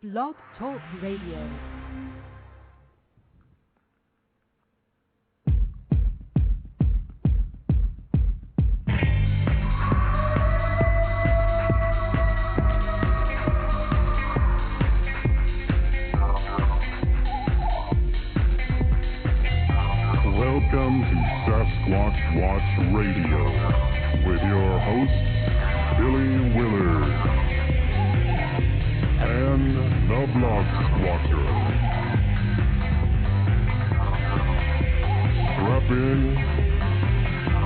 Blog Talk Radio. Welcome to Sasquatch Watch Radio with your host, Billy Willard, and the Blog Squatter. Strap in,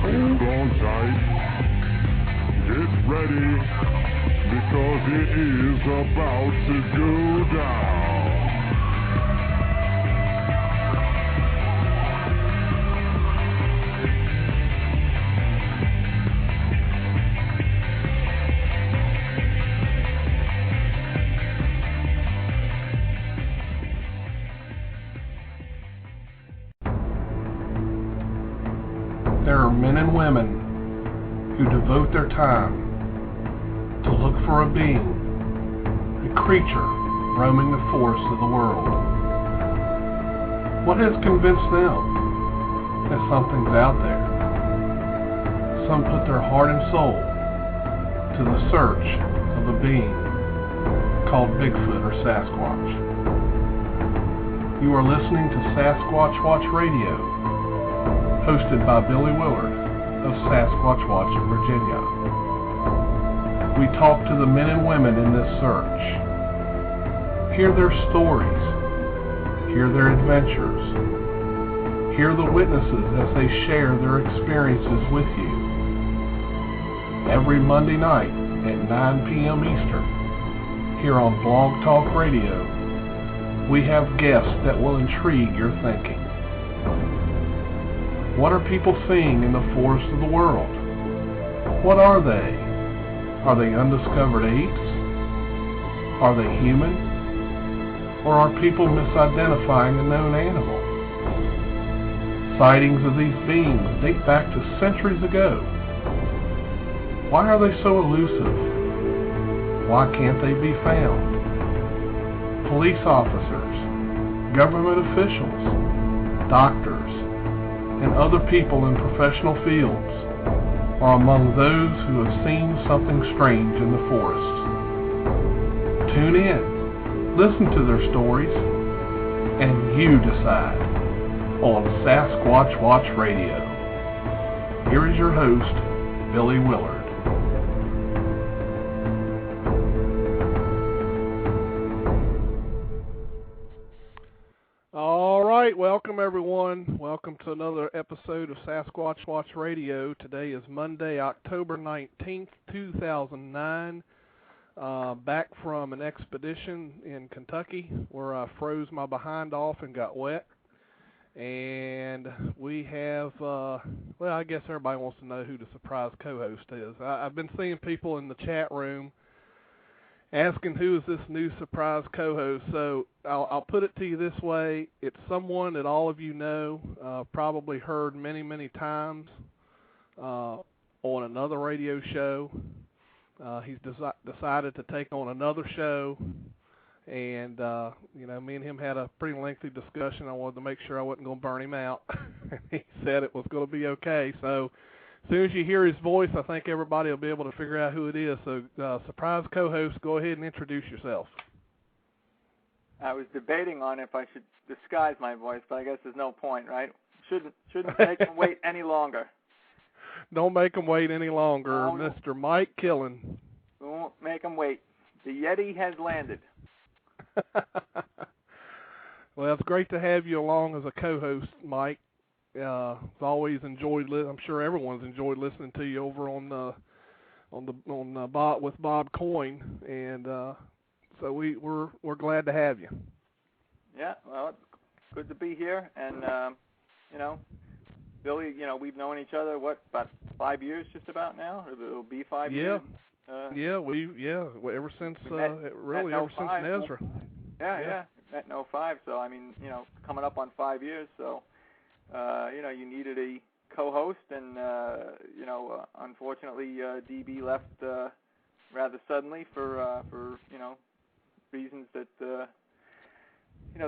hold on tight, get ready, because it is about to go down. There are men and women who devote their time to look for a being, a creature roaming the forests of the world. What has convinced them that something's out there? Some put their heart and soul to the search of a being called Bigfoot or Sasquatch. You are listening to Sasquatch Watch Radio, hosted by Billy Willard of Sasquatch Watch in Virginia. We talk to the men and women in this search, hear their stories, hear their adventures, hear the witnesses as they share their experiences with you. Every Monday night at 9 p.m. Eastern, here on Blog Talk Radio, we have guests that will intrigue your thinking. What are people seeing in the forests of the world? What are they? Are they undiscovered apes? Are they human? Or are people misidentifying a known animal? Sightings of these beings date back to centuries ago. Why are they so elusive? Why can't they be found? Police officers, government officials, doctors, and other people in professional fields are among those who have seen something strange in the forests. Tune in, listen to their stories, and you decide on Sasquatch Watch Radio. Here is your host, Billy Willard. Welcome everyone. Welcome to another episode of Sasquatch Watch Radio. Today is Monday, October 19th, 2009. Back from an expedition in Kentucky where I froze my behind off and got wet. And we have, well, I guess everybody wants to know who the surprise co-host is. I've been seeing people in the chat room asking who is this new surprise co-host. So I'll put it to you this way. It's someone that all of you know, probably heard many, many times on another radio show. He's decided to take on another show. And, you know, me and him had a pretty lengthy discussion. I wanted to make sure I wasn't going to burn him out. He said it was going to be okay. So as soon as you hear his voice, I think everybody will be able to figure out who it is. So, surprise co-host, go ahead and introduce yourself. I was debating on if I should disguise my voice, but I guess there's no point, right? Shouldn't make them wait any longer. Don't make them wait any longer, Mr. Mike Killen. We won't make them wait. The Yeti has landed. Well, it's great to have you along as a co-host, Mike. I've always enjoyed. I'm sure everyone's enjoyed listening to you over on Bob with Bob Coyne, and so we're glad to have you. Yeah, well, it's good to be here, and you know, Billy, you know, we've known each other about 5 years, just about now. It'll be 5 years. Ever since ever since Nezra. Yeah, met in 05. So I mean, you know, coming up on 5 years. So. You know, you needed a co-host, and you know, unfortunately, DB left rather suddenly for reasons that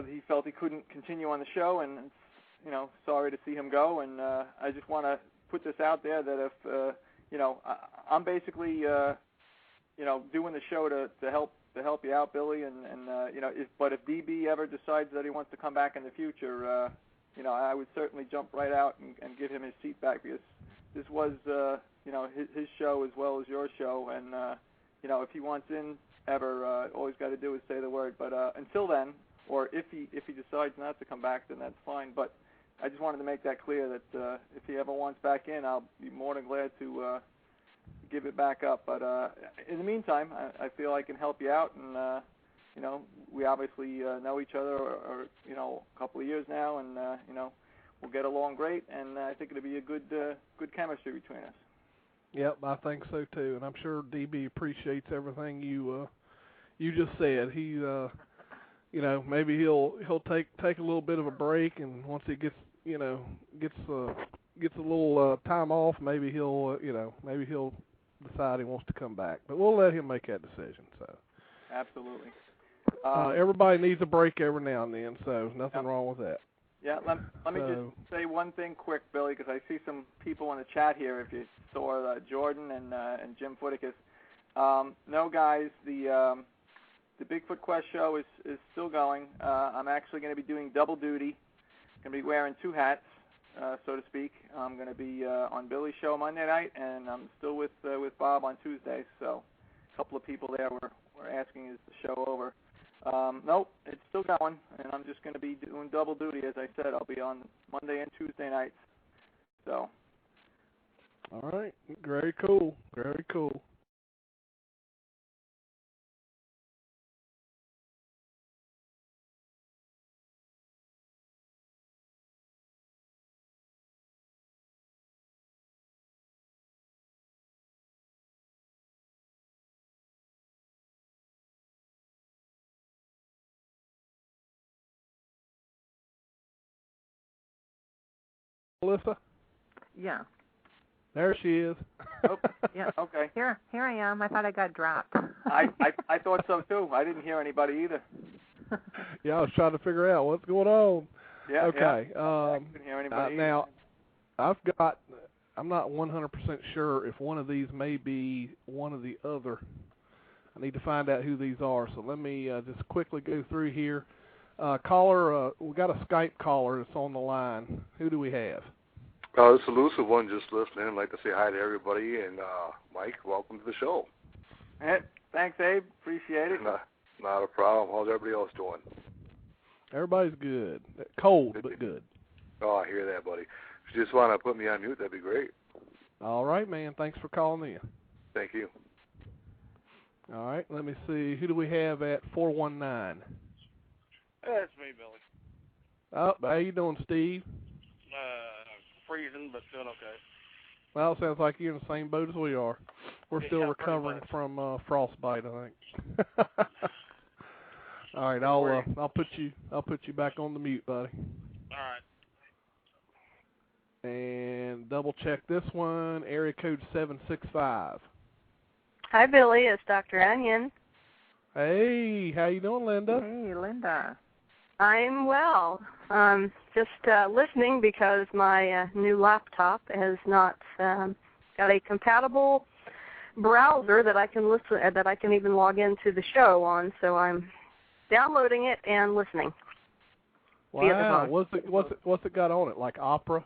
he felt he couldn't continue on the show, and sorry to see him go. And I just want to put this out there that if I'm basically doing the show to help you out, Billy, and if DB ever decides that he wants to come back in the future, I would certainly jump right out and give him his seat back, because this was his show as well as your show, and if he wants in ever, all he's got to do is say the word. But until then, or if he decides not to come back, then that's fine. But I just wanted to make that clear that if he ever wants back in, I'll be more than glad to give it back up. But in the meantime, I feel I can help you out, and we obviously know each other, or a couple of years now, and we'll get along great, and I think it'll be a good chemistry between us. Yep, I think so too, and I'm sure DB appreciates everything you just said. He maybe he'll take a little bit of a break, and once he gets a little time off, maybe he'll decide he wants to come back. But we'll let him make that decision. So absolutely. Everybody needs a break every now and then, so nothing wrong with that. Yeah, let me just say one thing quick, Billy, because I see some people in the chat here. If you saw Jordan and Jim Footicus. No, guys, the Bigfoot Quest show is still going. I'm actually going to be doing double duty. Going to be wearing two hats, so to speak. I'm going to be on Billy's show Monday night, and I'm still with Bob on Tuesday. So a couple of people there were asking, is the show over? Nope, it's still going, and I'm just going to be doing double duty. As I said, I'll be on Monday and Tuesday nights. So. All right, very cool, very cool. Melissa? Yeah. There she is. Oh, yeah. Okay. Here I am. I thought I got dropped. I thought so too. I didn't hear anybody either. Yeah, I was trying to figure out what's going on. Yeah. Okay. Yeah. I didn't hear anybody now, I'm not 100% sure if one of these may be one of the other. I need to find out who these are. So let me just quickly go through here. Caller, we got a Skype caller that's on the line. Who do we have? This is Elusive One, just listening. I'd like to say hi to everybody, and Mike, welcome to the show. Hey, thanks, Abe. Appreciate it. Not a problem. How's everybody else doing? Everybody's good. Cold, but good. Oh, I hear that, buddy. If you just want to put me on mute, that'd be great. All right, man. Thanks for calling in. Thank you. All right, let me see. Who do we have at 419? That's me, Billy. Oh, how you doing, Steve? Freezing, but doing okay. Well, it sounds like you're in the same boat as we are. We're still recovering from frostbite, I think. All right, I'll put you back on the mute, buddy. All right. And double check this one. Area code 765. Hi, Billy. It's Dr. Onion. Hey, how you doing, Linda? Hey, Linda. I'm well. Just listening because my new laptop has not got a compatible browser that I can listen, that I can even log into the show on. So I'm downloading it and listening. Wow. What's it got on it? Like Opera?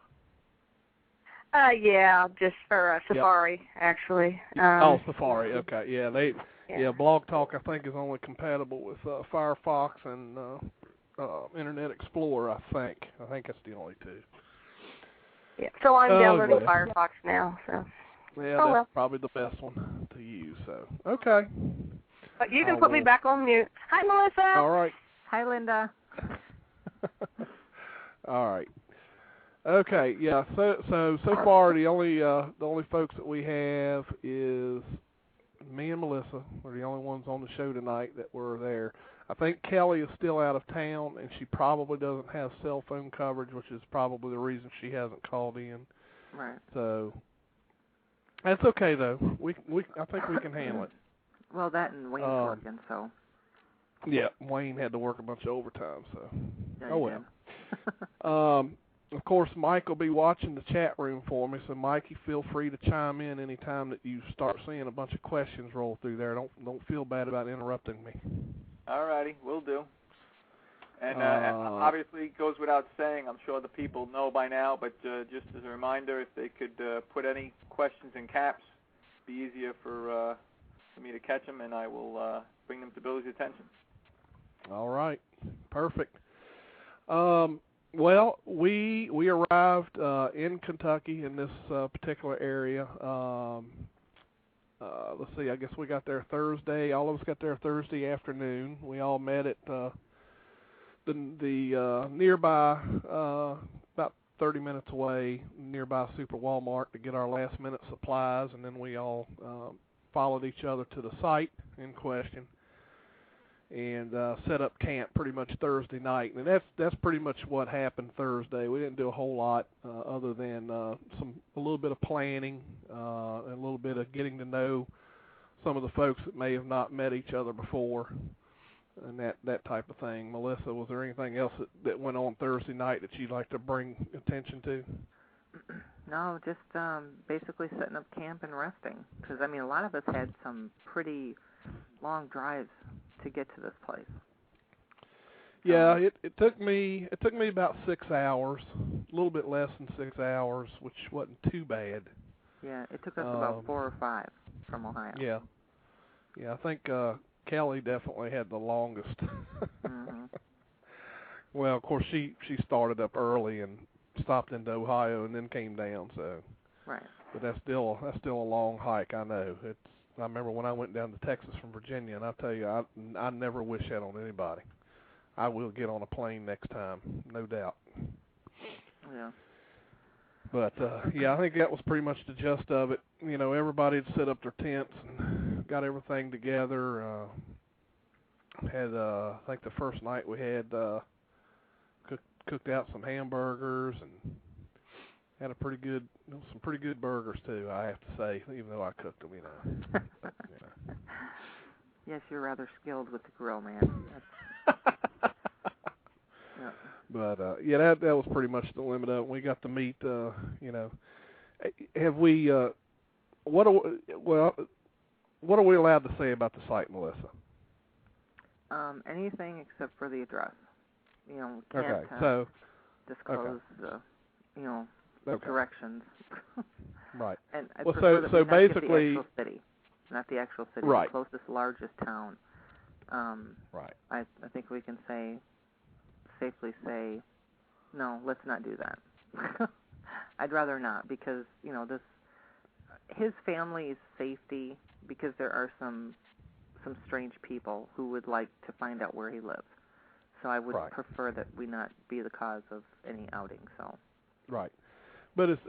Yeah, just for Safari, actually. Safari. Okay. Yeah, Blog Talk I think is only compatible with Firefox and Internet Explorer. I think that's the only two. Yeah. So I'm downloading Firefox now. So. Yeah, that's probably the best one to use. So okay. But you can put me back on mute. Hi, Melissa. All right. Hi, Linda. All right. Okay, yeah. So far the only folks that we have is me and Melissa. We're the only ones on the show tonight that were there. I think Kelly is still out of town, and she probably doesn't have cell phone coverage, which is probably the reason she hasn't called in. Right. So that's okay though. I think we can handle it. Well, that and Wayne's working, so. Yeah, Wayne had to work a bunch of overtime, so. Yeah, Oh, well. Of course, Mike will be watching the chat room for me, so Mikey, feel free to chime in any time that you start seeing a bunch of questions roll through there. Don't feel bad about interrupting me. All righty, will do. And obviously, it goes without saying, I'm sure the people know by now, but just as a reminder, if they could put any questions in caps, it'd be easier for me to catch them, and I will bring them to Billy's attention. All right, perfect. Well, we arrived in Kentucky in this particular area. Let's see, I guess we got there Thursday. All of us got there Thursday afternoon. We all met at the nearby, about 30 minutes away, nearby Super Walmart to get our last-minute supplies, and then we all followed each other to the site in question and set up camp pretty much Thursday night. And that's pretty much what happened Thursday. We didn't do a whole lot other than a little bit of planning and a little bit of getting to know some of the folks that may have not met each other before and that type of thing. Melissa, was there anything else that went on Thursday night that you'd like to bring attention to? No, just basically setting up camp and resting. Because, I mean, a lot of us had some pretty long drives to get to this place. Yeah, it took me about 6 hours, a little bit less than 6 hours, which wasn't too bad. Yeah, it took us about 4 or 5 from Ohio. Yeah, I think Kelly definitely had the longest. Mm-hmm. Well, of course she started up early and stopped into Ohio and then came down. So, right. But that's still a long hike. I know. I remember when I went down to Texas from Virginia, and I tell you, I never wish that on anybody. I will get on a plane next time, no doubt. Yeah. But, yeah, I think that was pretty much the gist of it. You know, everybody had set up their tents and got everything together. I think the first night we had cooked out some hamburgers and had some pretty good burgers, too, I have to say, even though I cooked them, you know. But, you know. Yes, you're rather skilled with the grill, man. Yeah. But yeah, that was pretty much the limit of it. We got to meet. You know, have we? What are we allowed to say about the site, Melissa? Anything except for the address. You know, we can't disclose the, you know, the directions. Right. And I well, prefer that so we basically, not get the actual city, not the actual city, right. The closest largest town. Right. I think we can safely say, no, let's not do that. I'd rather not, because, you know, his family's safety, because there are some strange people who would like to find out where he lives. So I would prefer that we not be the cause of any outing. So. Right. But it's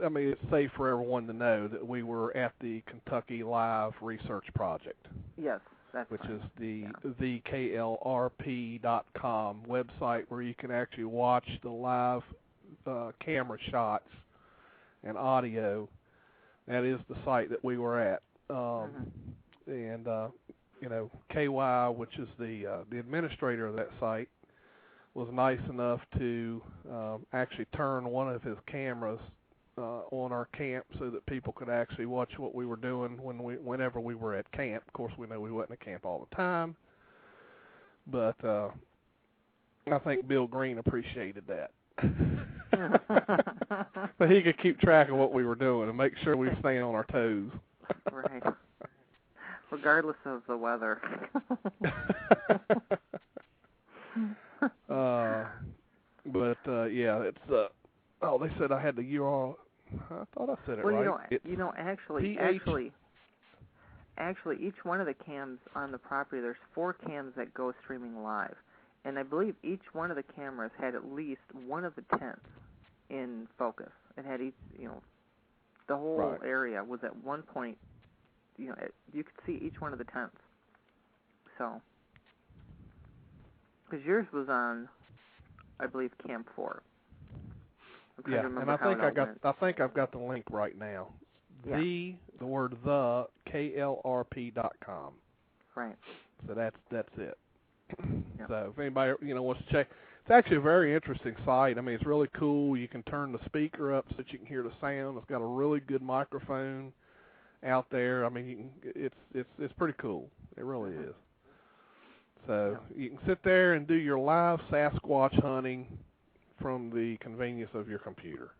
safe for everyone to know that we were at the Kentucky Live Research Project. Yes, that's which fine. is the KLRP.com website where you can actually watch the live camera shots and audio. That is the site that we were at. And, you know, KY, which is the administrator of that site, was nice enough to actually turn one of his cameras on our camp so that people could actually watch what we were doing whenever we were at camp. Of course, we know we wasn't at camp all the time, but I think Bill Green appreciated that. So he could keep track of what we were doing and make sure we were staying on our toes. Right. Regardless of the weather. Yeah, it's they said I had the URL. I thought I said it right. Well, actually, each one of the cams on the property, there's 4 cams that go streaming live, and I believe each one of the cameras had at least one of the tents in focus. It had each, you know, the whole area was at one point, you know, you could see each one of the tents. So, because yours was on, I believe, Camp 4. Yeah, and I think I've got the link right now. Yeah. The word KLRP.com. Right. So that's it. Yep. So if anybody wants to check, it's actually a very interesting site. I mean, it's really cool. You can turn the speaker up so that you can hear the sound. It's got a really good microphone out there. I mean, it's pretty cool. It really is. So you can sit there and do your live Sasquatch hunting from the convenience of your computer.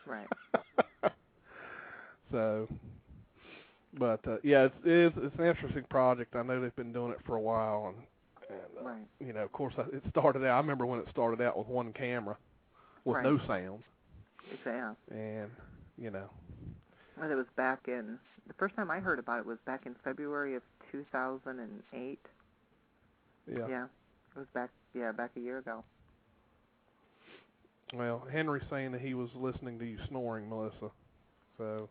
Right. So, but yeah, it's an interesting project. I know they've been doing it for a while, and right. Of course, it started out. I remember when it started out with one camera, with no sound. Yeah. And Well, it was back in the first time I heard about it was back in February of 2008. Yeah. Yeah. It was back a year ago. Well, Henry's saying that he was listening to you snoring, Melissa. So.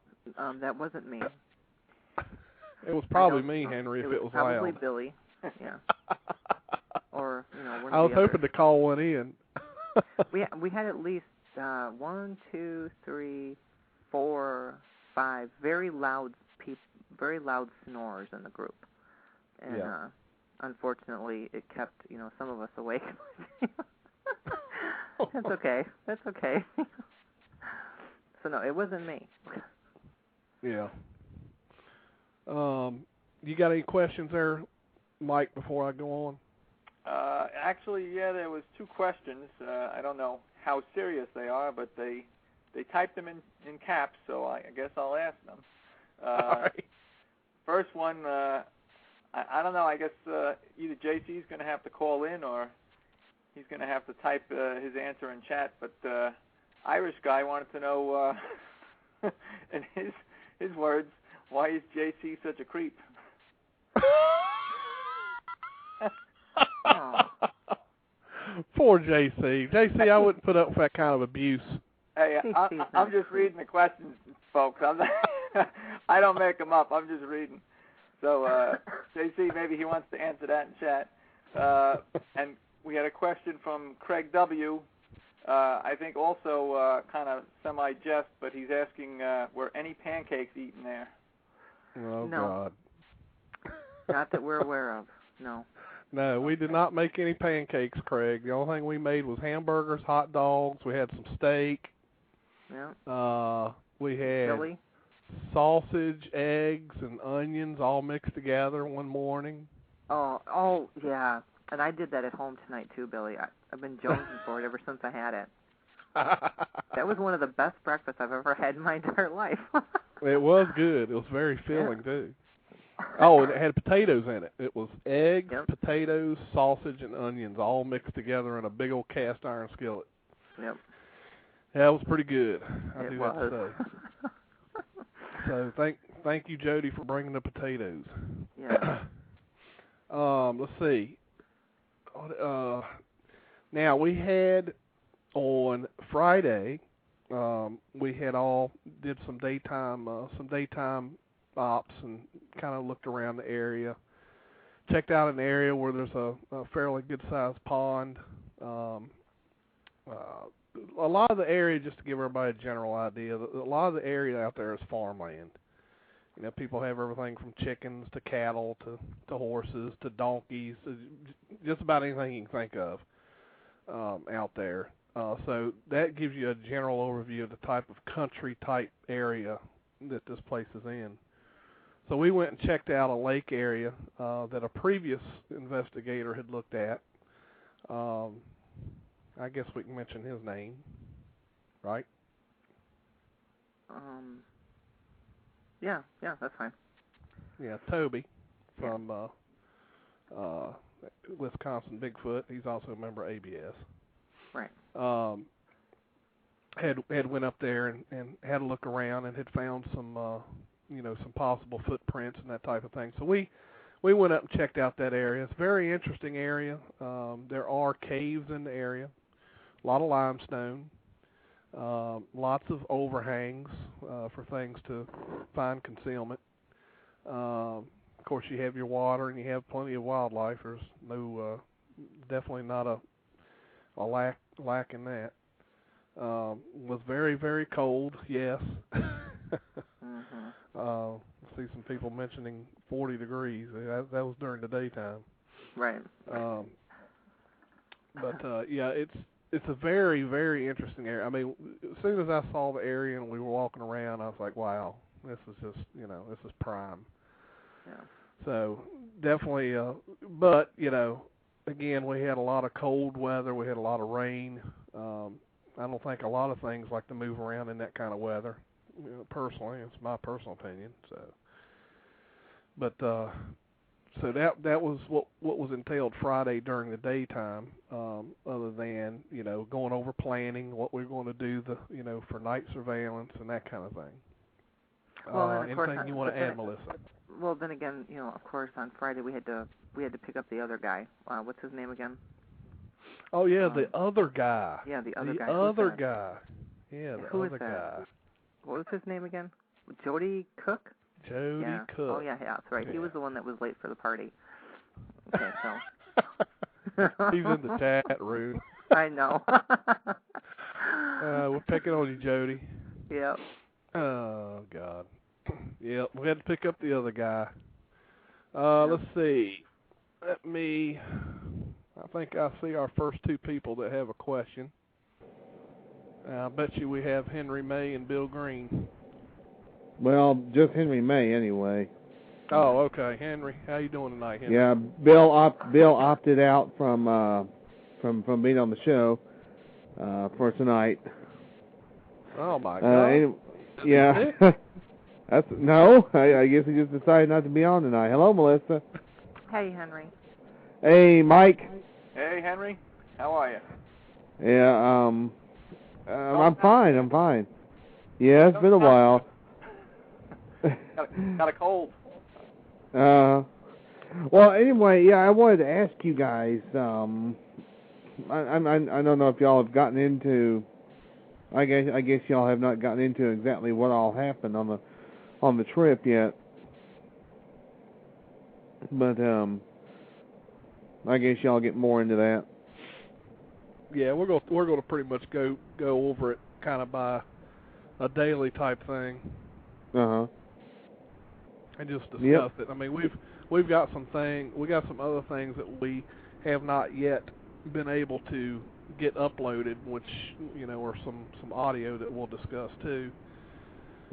That wasn't me. It was probably me, Henry, if it was probably loud. Billy. Yeah. Or one I was of the hoping others. to call one in. we had at least 1, 2, 3, 4, 5 very loud snorers in the group, and unfortunately, it kept some of us awake. That's okay. So no, it wasn't me. Yeah. You got any questions there, Mike, before I go on? Actually, there was 2 questions. I don't know how serious they are, but they typed them in caps, so I guess I'll ask them. All right. First one, I don't know. I guess either JC's going to have to call in or he's going to have to type his answer in chat. But Irish guy wanted to know, in his words, why is JC such a creep? Poor JC. JC, I wouldn't put up with that kind of abuse. Hey, I'm just reading the questions, folks. I don't make them up. I'm just reading. So, JC, maybe he wants to answer that in chat. And we had a question from Craig W. I think also kind of semi-jest, but he's asking, were any pancakes eaten there? Oh, No. God. Not that we're aware of, no. No, we did not make any pancakes, Craig. The only thing we made was hamburgers, hot dogs. We had some steak. Yeah. We had Chili. sausage, eggs, and onions all mixed together one morning. Oh, yeah. And I did that at home tonight, too, Billy. I've been jonesing for it ever since I had it. That was one of the best breakfasts I've ever had in my entire life. It was good. It was very filling, too. Oh, and it had potatoes in it. It was eggs, potatoes, sausage, and onions all mixed together in a big old cast iron skillet. Yep. Yeah, it was pretty good. I do have was. to say. So thank you, Jody, for bringing the potatoes. Yeah. Let's see. Now we had on Friday. We had all did some daytime ops and kind of looked around the area. Checked out an area where there's a fairly good-sized pond. A lot of the area, just to give everybody a general idea, a lot of the area out there is farmland. People have everything from chickens to cattle to horses to donkeys, just about anything you can think of out there. So that gives you a general overview of the type of country-type area that this place is in. So we went and checked out a lake area that a previous investigator had looked at. I guess we can mention his name, right? Yeah, that's fine. Yeah, Toby from Wisconsin Bigfoot. He's also a member of ABS. Right. Had went up there and had a look around and had found some some possible footprints and that type of thing. So we went up and checked out that area. It's a very interesting area. There are caves in the area, a lot of limestone, lots of overhangs for things to find concealment. Of course, you have your water and you have plenty of wildlife. There's no, definitely not a lack in that. Was very, very cold, yes. I see some people mentioning 40 degrees. That was during the daytime. Right. But yeah, it's a very, very interesting area. I mean, as soon as I saw the area and we were walking around, I was like, wow, this is just, this is prime. Yeah. So definitely, but again, we had a lot of cold weather. We had a lot of rain. I don't think a lot of things like to move around in that kind of weather. Personally, it's my personal opinion. So, but so that was what was entailed Friday during the daytime. Other than going over planning what we're going to do for night surveillance and that kind of thing. Well, and of anything course, you want to add, Melissa? Well, then again, of course, on Friday we had to pick up the other guy. What's his name again? Oh yeah, the other guy. Yeah, the other guy. The other guy. Yeah, the Who other is that? guy. What was his name again? Jody Cook? Jody Cook. Oh yeah, that's right. Yeah. He was the one that was late for the party. Okay, so. He's in the chat room. I know. We're picking on you, Jody. Yep. Oh God. Yep, we had to pick up the other guy. Let's see. I think I see our first two people that have a question. I bet you we have Henry May and Bill Green. Well, just Henry May anyway. Oh, okay. Henry, how you doing tonight, Henry? Yeah, Bill opted out from being on the show for tonight. Oh my God. Yeah. That's no. I guess he just decided not to be on tonight. Hello, Melissa. Hey, Henry. Hey, Mike. Hey, Henry. How are you? Yeah. I'm fine. Yeah, it's been a while. Got a cold. Well, anyway, yeah, I wanted to ask you guys. I don't know if y'all have gotten into. I guess y'all have not gotten into exactly what all happened on the trip yet. But I guess y'all get more into that. Yeah, we're going to pretty much go over it kind of by a daily type thing. Uh-huh. And just discuss it. I mean, we've got some other things that we have not yet been able to get uploaded, which are some audio that we'll discuss too.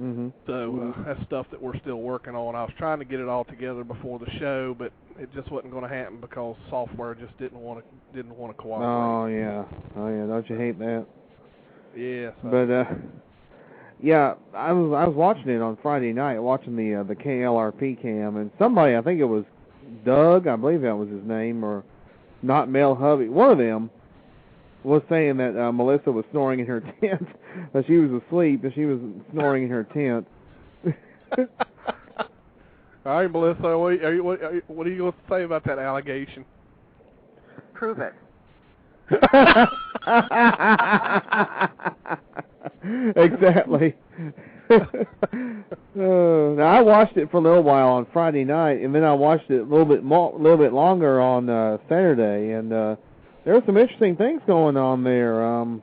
Mm-hmm. So that's stuff that we're still working on. I was trying to get it all together before the show, but it just wasn't going to happen because software just didn't want to cooperate. Oh yeah. Don't you hate that? Yeah. So. But yeah, I was watching it on Friday night, watching the KLRP cam, and somebody, I think it was Doug, I believe that was his name, or not Mel Hovey, one of them, was saying that Melissa was snoring in her tent, that she was asleep, and she was snoring in her tent. All right, Melissa, what are you going to say about that allegation? Prove it. Exactly. Now I watched it for a little while on Friday night, and then I watched it a little bit longer on Saturday, and there were some interesting things going on there. On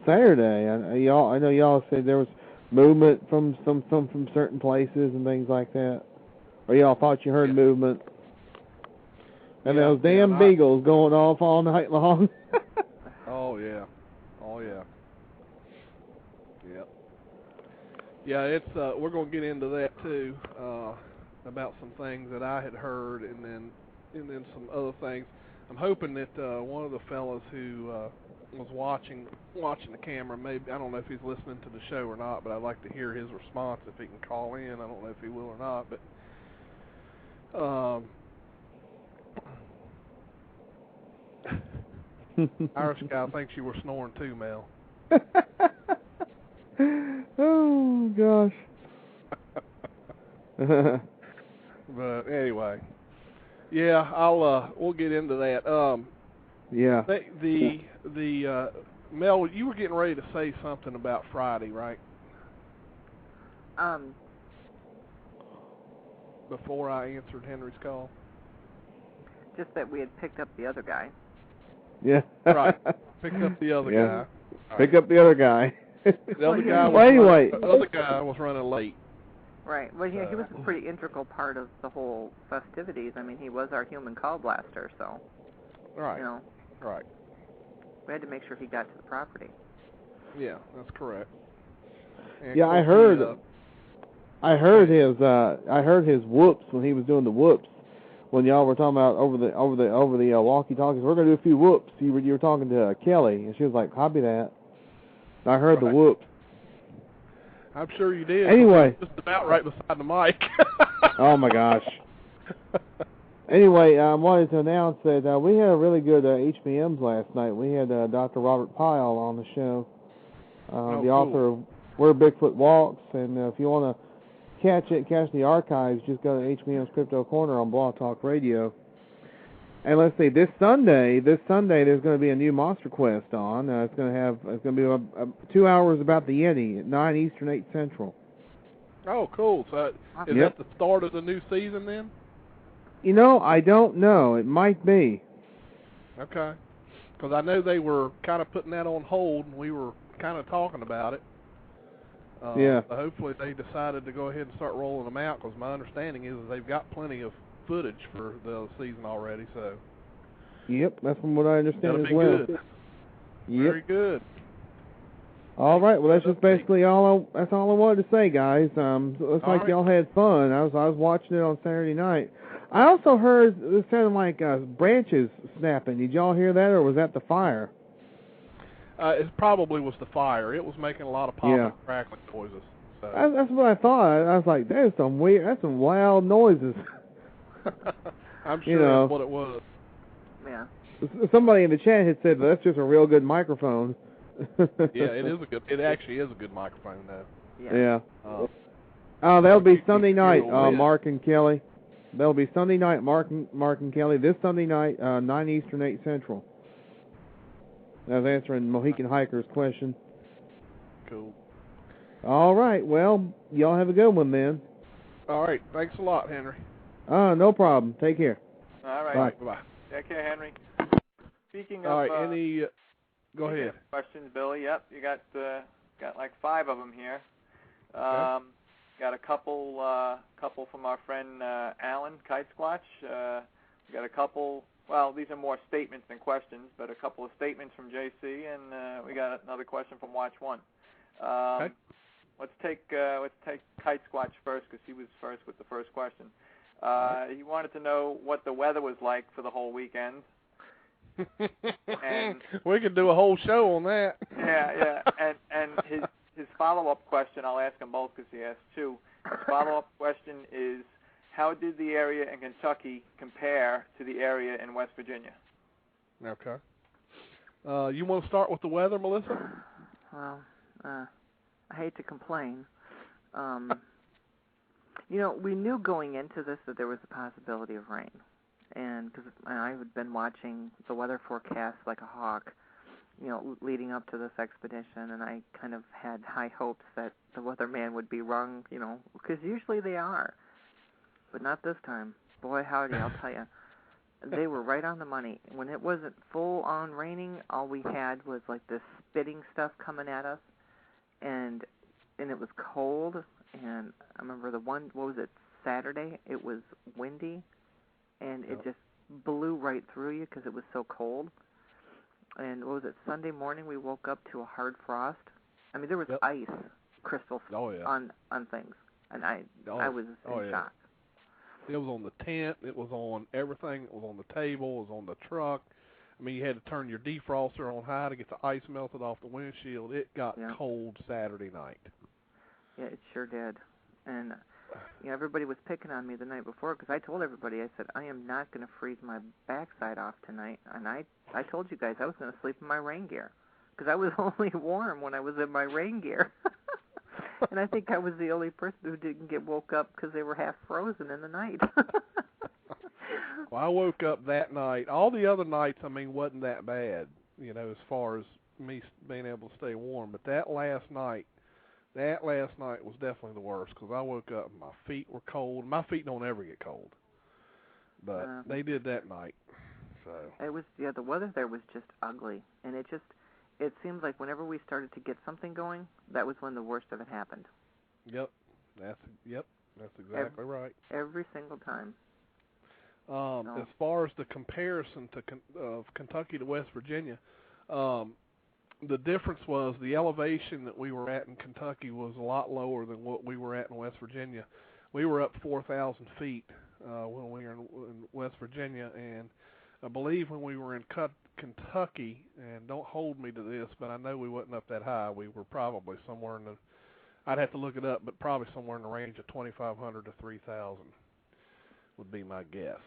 Saturday, I know y'all said there was movement from certain places and things like that, or y'all thought you heard movement. And those damn beagles going off all night long. Oh yeah. Yep. Yeah, it's we're going to get into that too, about some things that I had heard, and then some other things. I'm hoping that one of the fellas who was watching the camera, maybe, I don't know if he's listening to the show or not, but I'd like to hear his response if he can call in. I don't know if he will or not, but Irish guy thinks you were snoring too, Mel. Oh gosh. But anyway, yeah, we'll get into that. Yeah. The Mel, you were getting ready to say something about Friday, right? Before I answered Henry's call. Just that we had picked up the other guy. Yeah. Right. Picked up the other guy. Pick up the other guy. The other guy well, anyway. The other guy was running late. Right. Well, yeah, he was a pretty integral part of the whole festivities. I mean, he was our human call blaster, so. Right. You know. Right. We had to make sure he got to the property. Yeah, that's correct. And yeah, I heard his whoops when he was doing the whoops. When y'all were talking about over the walkie-talkies, we're gonna do a few whoops. You were talking to Kelly, and she was like, "Copy that." And I heard the whoops. I'm sure you did. Anyway, just about right beside the mic. Oh my gosh. Anyway, I wanted to announce that we had a really good HBMs last night. We had Dr. Robert Pyle on the show, the author of Where Bigfoot Walks, and if you want to catch the archives, just go to HBM's Crypto Corner on Blog Talk Radio. And let's see, this Sunday, there's going to be a new Monster Quest on. It's going to be 2 hours about the Yeti at 9 Eastern, 8 Central. Oh, cool. So is that the start of the new season then? You know, I don't know. It might be. Okay. Because I know they were kind of putting that on hold, and we were kind of talking about it. So hopefully they decided to go ahead and start rolling them out, because my understanding is that they've got plenty of footage for the season already. So. Yep, that's from what I understand as That'll be well. Good. Yep. Very good. All right, well that's just basically all. That's all I wanted to say, guys. Looks like y'all had fun. I was watching it on Saturday night. I also heard it sounded like branches snapping. Did y'all hear that, or was that the fire? It probably was the fire. It was making a lot of popping and crackling noises. So. That's what I thought. I was like, that's some wild noises. I'm sure that's what it was. Yeah. Somebody in the chat had said that's just a real good microphone. Yeah, it actually is a good microphone though. Yeah. That'll be Sunday night, Mark and Kelly. That'll be Sunday night, Mark and Kelly. This Sunday night, 9 Eastern, 8 Central. I was answering Mohican Hiker's question. Cool. All right. Well, y'all have a good one then. All right. Thanks a lot, Henry. No problem. Take care. All right. Bye. Take care, Henry. Speaking of... All right. Go ahead. Questions, Billy. Yep. You got like 5 of them here. Okay. Got a couple from our friend Alan Kitesquatch. We got a couple. Well, these are more statements than questions, but a couple of statements from JC, and we got another question from Watch One. Okay. Let's take Kitesquatch first, because he was first with the first question. He wanted to know what the weather was like for the whole weekend. And we could do a whole show on that. Yeah. And his follow-up question, I'll ask them both because he asked 2. His follow-up question is, how did the area in Kentucky compare to the area in West Virginia? Okay. You want to start with the weather, Melissa? Well, I hate to complain. You know, we knew going into this that there was a possibility of rain. And because I had been watching the weather forecast like a hawk, you know, leading up to this expedition, and I kind of had high hopes that the weatherman would be wrong, you know, because usually they are. But not this time. Boy, howdy, I'll tell you. They were right on the money. When it wasn't full-on raining, all we had was like this spitting stuff coming at us, and it was cold. And I remember Saturday? It was windy, and it just blew right through you because it was so cold. And Sunday morning we woke up to a hard frost. I mean, there was ice crystals on things, and I was in shock. It was on the tent. It was on everything. It was on the table. It was on the truck. I mean, you had to turn your defroster on high to get the ice melted off the windshield. It got cold Saturday night. Yeah, it sure did. And you know, everybody was picking on me the night before because I told everybody, I said, I am not going to freeze my backside off tonight. And I told you guys I was going to sleep in my rain gear because I was only warm when I was in my rain gear. And I think I was the only person who didn't get woke up because they were half frozen in the night. Well, I woke up that night. All the other nights, I mean, wasn't that bad, you know, as far as me being able to stay warm. But that last night was definitely the worst because I woke up and my feet were cold. My feet don't ever get cold, but they did that night. So it was the weather there was just ugly, and it seems like whenever we started to get something going, that was when the worst of it happened. Yep. That's exactly right. Every single time. As far as the comparison of Kentucky to West Virginia, the difference was the elevation that we were at in Kentucky was a lot lower than what we were at in West Virginia. We were up 4,000 feet when we were in West Virginia, and I believe when we were in Kentucky, and don't hold me to this, but I know we wasn't up that high. We were probably somewhere in the, I'd have to look it up, but probably somewhere in the range of 2,500 to 3,000 would be my guess.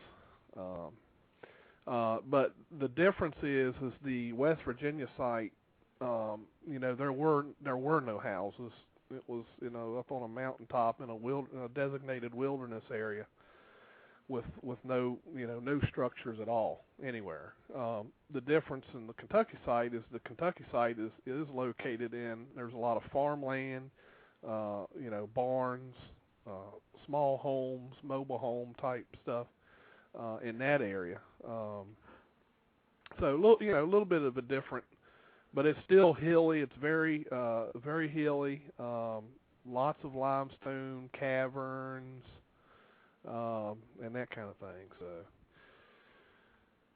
But the difference is the West Virginia site. There were no houses. It was up on a mountaintop in a designated wilderness area with no no structures at all anywhere. The difference in the Kentucky site is is located in, there's a lot of farmland, barns, small homes, mobile home type stuff in that area. So a little bit of a different, but it's still hilly. It's very hilly. Lots of limestone caverns and that kind of thing. So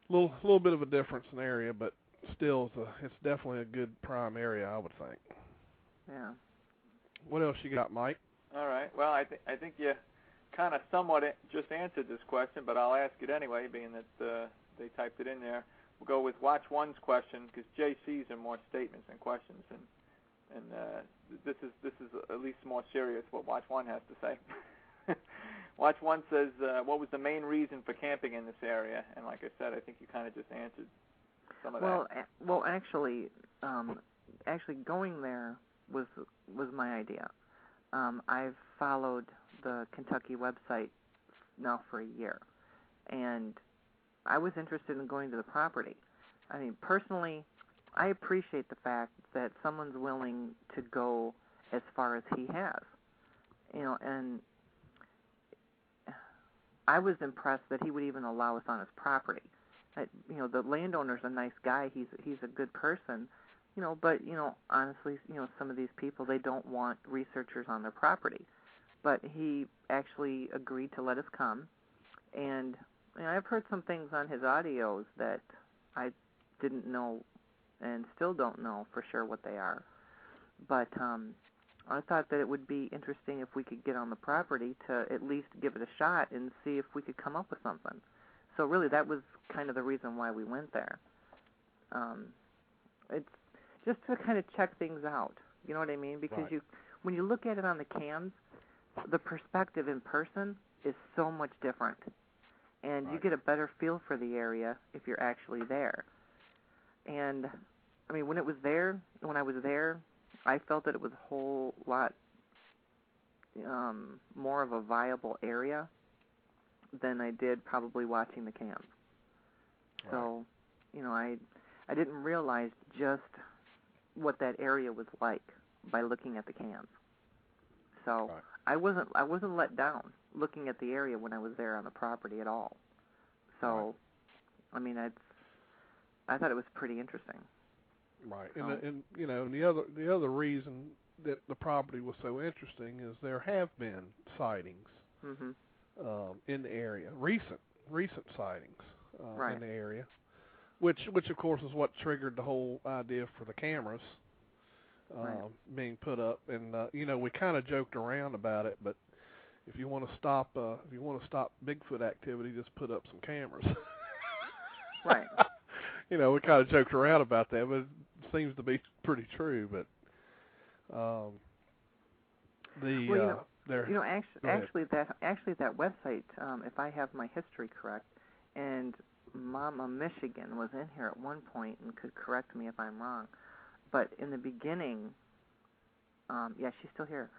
little bit of a difference in area, but still it's definitely a good prime area, I would think. Yeah. What else you got, Mike? All right. Well, I think you kind of somewhat just answered this question, but I'll ask it anyway, being that they typed it in there. We'll go with Watch One's question, because JC's are more statements than questions, and this is at least more serious what Watch One has to say. Watch One says, what was the main reason for camping in this area? And like I said, I think you kind of just answered some of that. Well, actually going there was my idea. I've followed the Kentucky website now for a year, and I was interested in going to the property. I mean, personally, I appreciate the fact that someone's willing to go as far as he has, and I was impressed that he would even allow us on his property. The landowner's a nice guy. He's a good person, but honestly, some of these people, they don't want researchers on their property. But he actually agreed to let us come, and I've heard some things on his audios that I didn't know and still don't know for sure what they are. But I thought that it would be interesting if we could get on the property to at least give it a shot and see if we could come up with something. So really, that was kind of the reason why we went there. It's just to kind of check things out. You know what I mean? Because right. When you look at it on the cams, the perspective in person is so much different. And right. You get a better feel for the area if you're actually there. And, I mean, when I was there, I felt that it was a whole lot more of a viable area than I did probably watching the cams. Right. So, I didn't realize just what that area was like by looking at the cams. So right. I wasn't let down looking at the area when I was there on the property at all. So, right. I mean, I thought it was pretty interesting. Right, and the other reason that the property was so interesting is there have been sightings in the area, recent sightings right. in the area, which of course is what triggered the whole idea for the cameras right. being put up. And we kind of joked around about it, but if you want to stop Bigfoot activity, just put up some cameras. Right. We kind of joked around about that, but it seems to be pretty true. But actually that website, if I have my history correct, and Mama Michigan was in here at one point and could correct me if I'm wrong, but in the beginning, she's still here.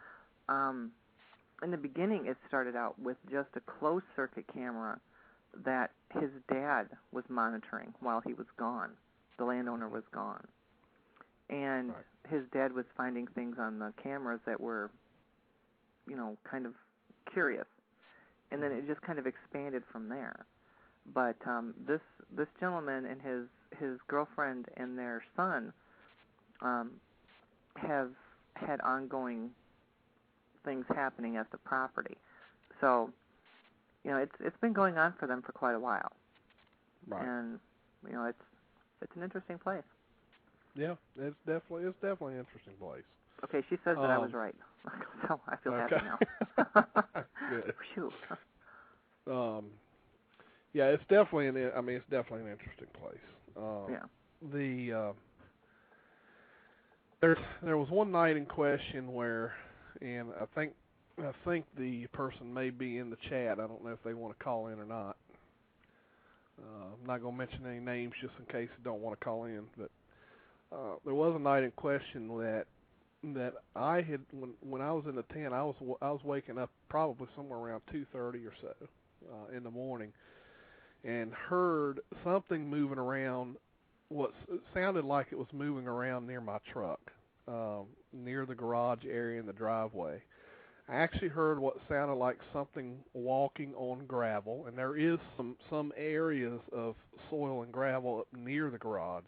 In the beginning, it started out with just a closed circuit camera that his dad was monitoring while he was gone. The landowner was gone. And right. His dad was finding things on the cameras that were, kind of curious. And then it just kind of expanded from there. But this gentleman and his girlfriend and their son have had ongoing things happening at the property. So, you know, it's been going on for them for quite a while. Right. And, you know, it's an interesting place. Yeah, it's definitely an interesting place. Okay, she says that I was right. So I feel happy now. Good. Phew. Yeah, it's definitely an interesting place. Yeah. There was one night in question where, and I think the person may be in the chat. I don't know if they want to call in or not. I'm not going to mention any names just in case they don't want to call in. But there was a night in question that I had when I was in the tent. I was waking up probably somewhere around 2:30 or so in the morning, and heard something moving around. It sounded like it was moving around near my truck, near the garage area in the driveway. I actually heard what sounded like something walking on gravel, and there is some areas of soil and gravel up near the garage.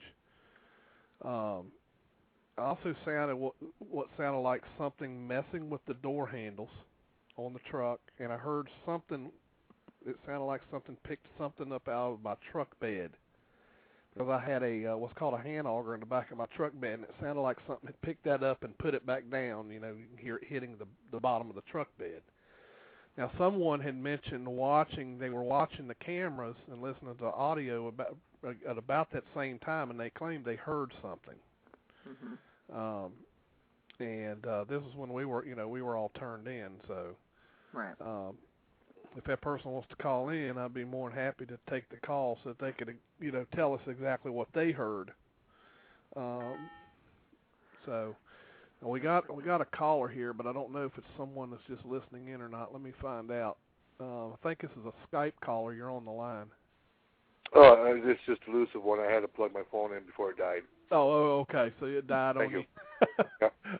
Also sounded what sounded like something messing with the door handles on the truck, and I heard something. It sounded like something picked something up out of my truck bed. Because I had what's called a hand auger in the back of my truck bed, and it sounded like something had picked that up and put it back down. You know, you can hear it hitting the bottom of the truck bed. Now, someone had mentioned they were watching the cameras and listening to audio at about that same time, and they claimed they heard something. Mm-hmm. This is when we were all turned in. So, right. If that person wants to call in, I'd be more than happy to take the call so that they could, tell us exactly what they heard. So we got a caller here, but I don't know if it's someone that's just listening in or not. Let me find out. I think this is a Skype caller. You're on the line. Oh, it's just a elusive one. I had to plug my phone in before it died. Oh, okay. So it died on you.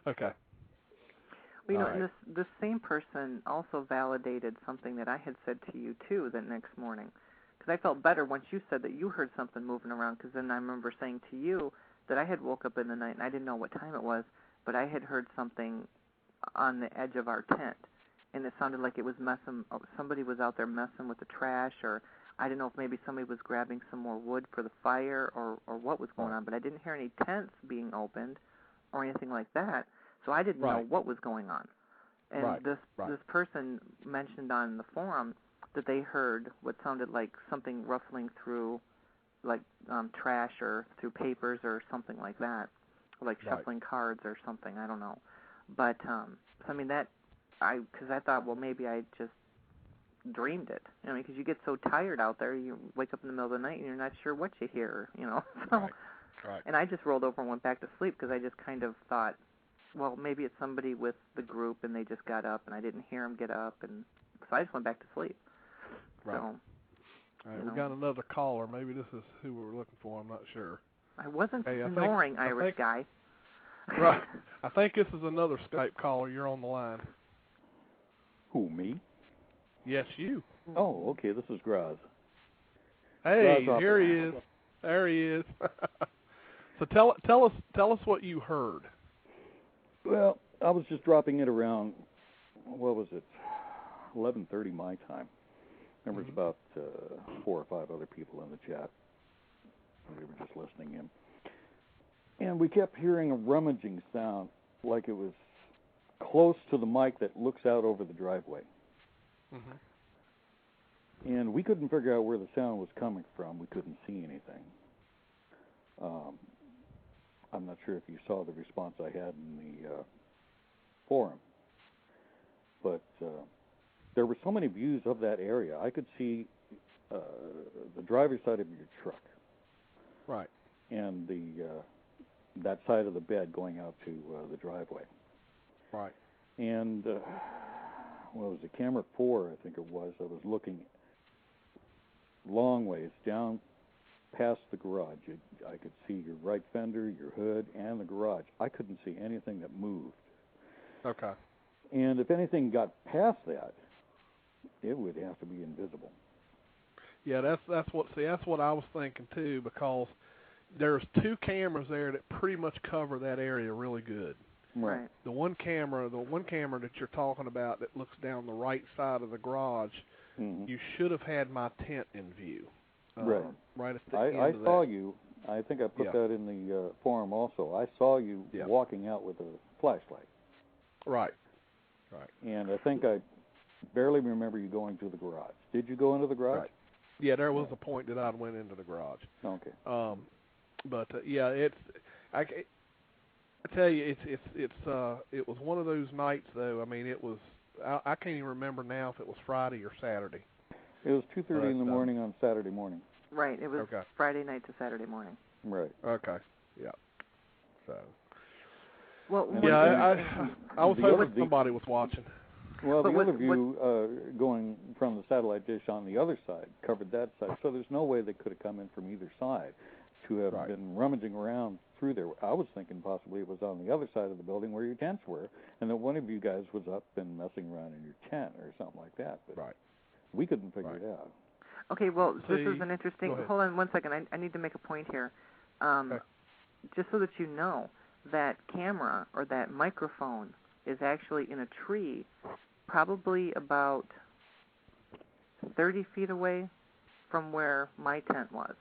Okay. Well, and this same person also validated something that I had said to you, too, the next morning. Because I felt better once you said that you heard something moving around, because then I remember saying to you that I had woke up in the night, and I didn't know what time it was, but I had heard something on the edge of our tent, and it sounded like it was somebody was out there messing with the trash, or I didn't know if maybe somebody was grabbing some more wood for the fire, or what was going on, but I didn't hear any tents being opened or anything like that. So I didn't know what was going on. And this person mentioned on the forum that they heard what sounded like something ruffling through, like trash or through papers or something like that, or like shuffling cards or something. I don't know. But, I mean, because I thought, well, maybe I just dreamed it. I mean, because you get so tired out there, you wake up in the middle of the night and you're not sure what you hear, So, and I just rolled over and went back to sleep because I just kind of thought, well, maybe it's somebody with the group and they just got up and I didn't hear them get up, and so I just went back to sleep. Right. So, all right, we got another caller. Maybe this is who we were looking for. I'm not sure. I wasn't snoring, Irish guy. Right. I think this is another Skype caller. You're on the line. Who, me? Yes, you. Oh, okay. This is Graz. Hey, here he is. There he is. So tell us what you heard. Well, I was just dropping it around, what was it, 11:30 my time. There was about 4 or 5 other people in the chat. We were just listening in. And we kept hearing a rummaging sound, like it was close to the mic that looks out over the driveway. Mm-hmm. And we couldn't figure out where the sound was coming from. We couldn't see anything. I'm not sure if you saw the response I had in the forum, but there were so many views of that area. I could see the driver's side of your truck, right, and that side of the bed going out to the driveway, right. And what was it, camera 4, I think it was. I was looking long ways down past the garage. I could see your right fender, your hood, and the garage. I couldn't see anything that moved. Okay. And if anything got past that, it would have to be invisible. Yeah, that's what I was thinking too, because there's 2 cameras there that pretty much cover that area really good. Right. The one camera that you're talking about that looks down the right side of the garage, you should have had my tent in view. Right. Right at the I end of saw that. you. I think I put that in the forum also. I saw you walking out with a flashlight. Right. Right. And I think I barely remember you going to the garage. Did you go into the garage? Right. Yeah, there was a point that I went into the garage. Okay. But I tell you, it was one of those nights though. I mean, it was. I can't even remember now if it was Friday or Saturday. It was 2:30 in the morning on Saturday morning. Right. It was Friday night to Saturday morning. Right. Okay. Yeah. So. Well. I was hoping somebody was watching. Well, the other view going from the satellite dish on the other side covered that side, so there's no way they could have come in from either side to have been rummaging around through there. I was thinking possibly it was on the other side of the building where your tents were, and that one of you guys was up and messing around in your tent or something like that. But we couldn't figure it out. Okay, well, this is an interesting... Hold on one second. I need to make a point here. Just so that you know, that camera or that microphone is actually in a tree probably about 30 feet away from where my tent was.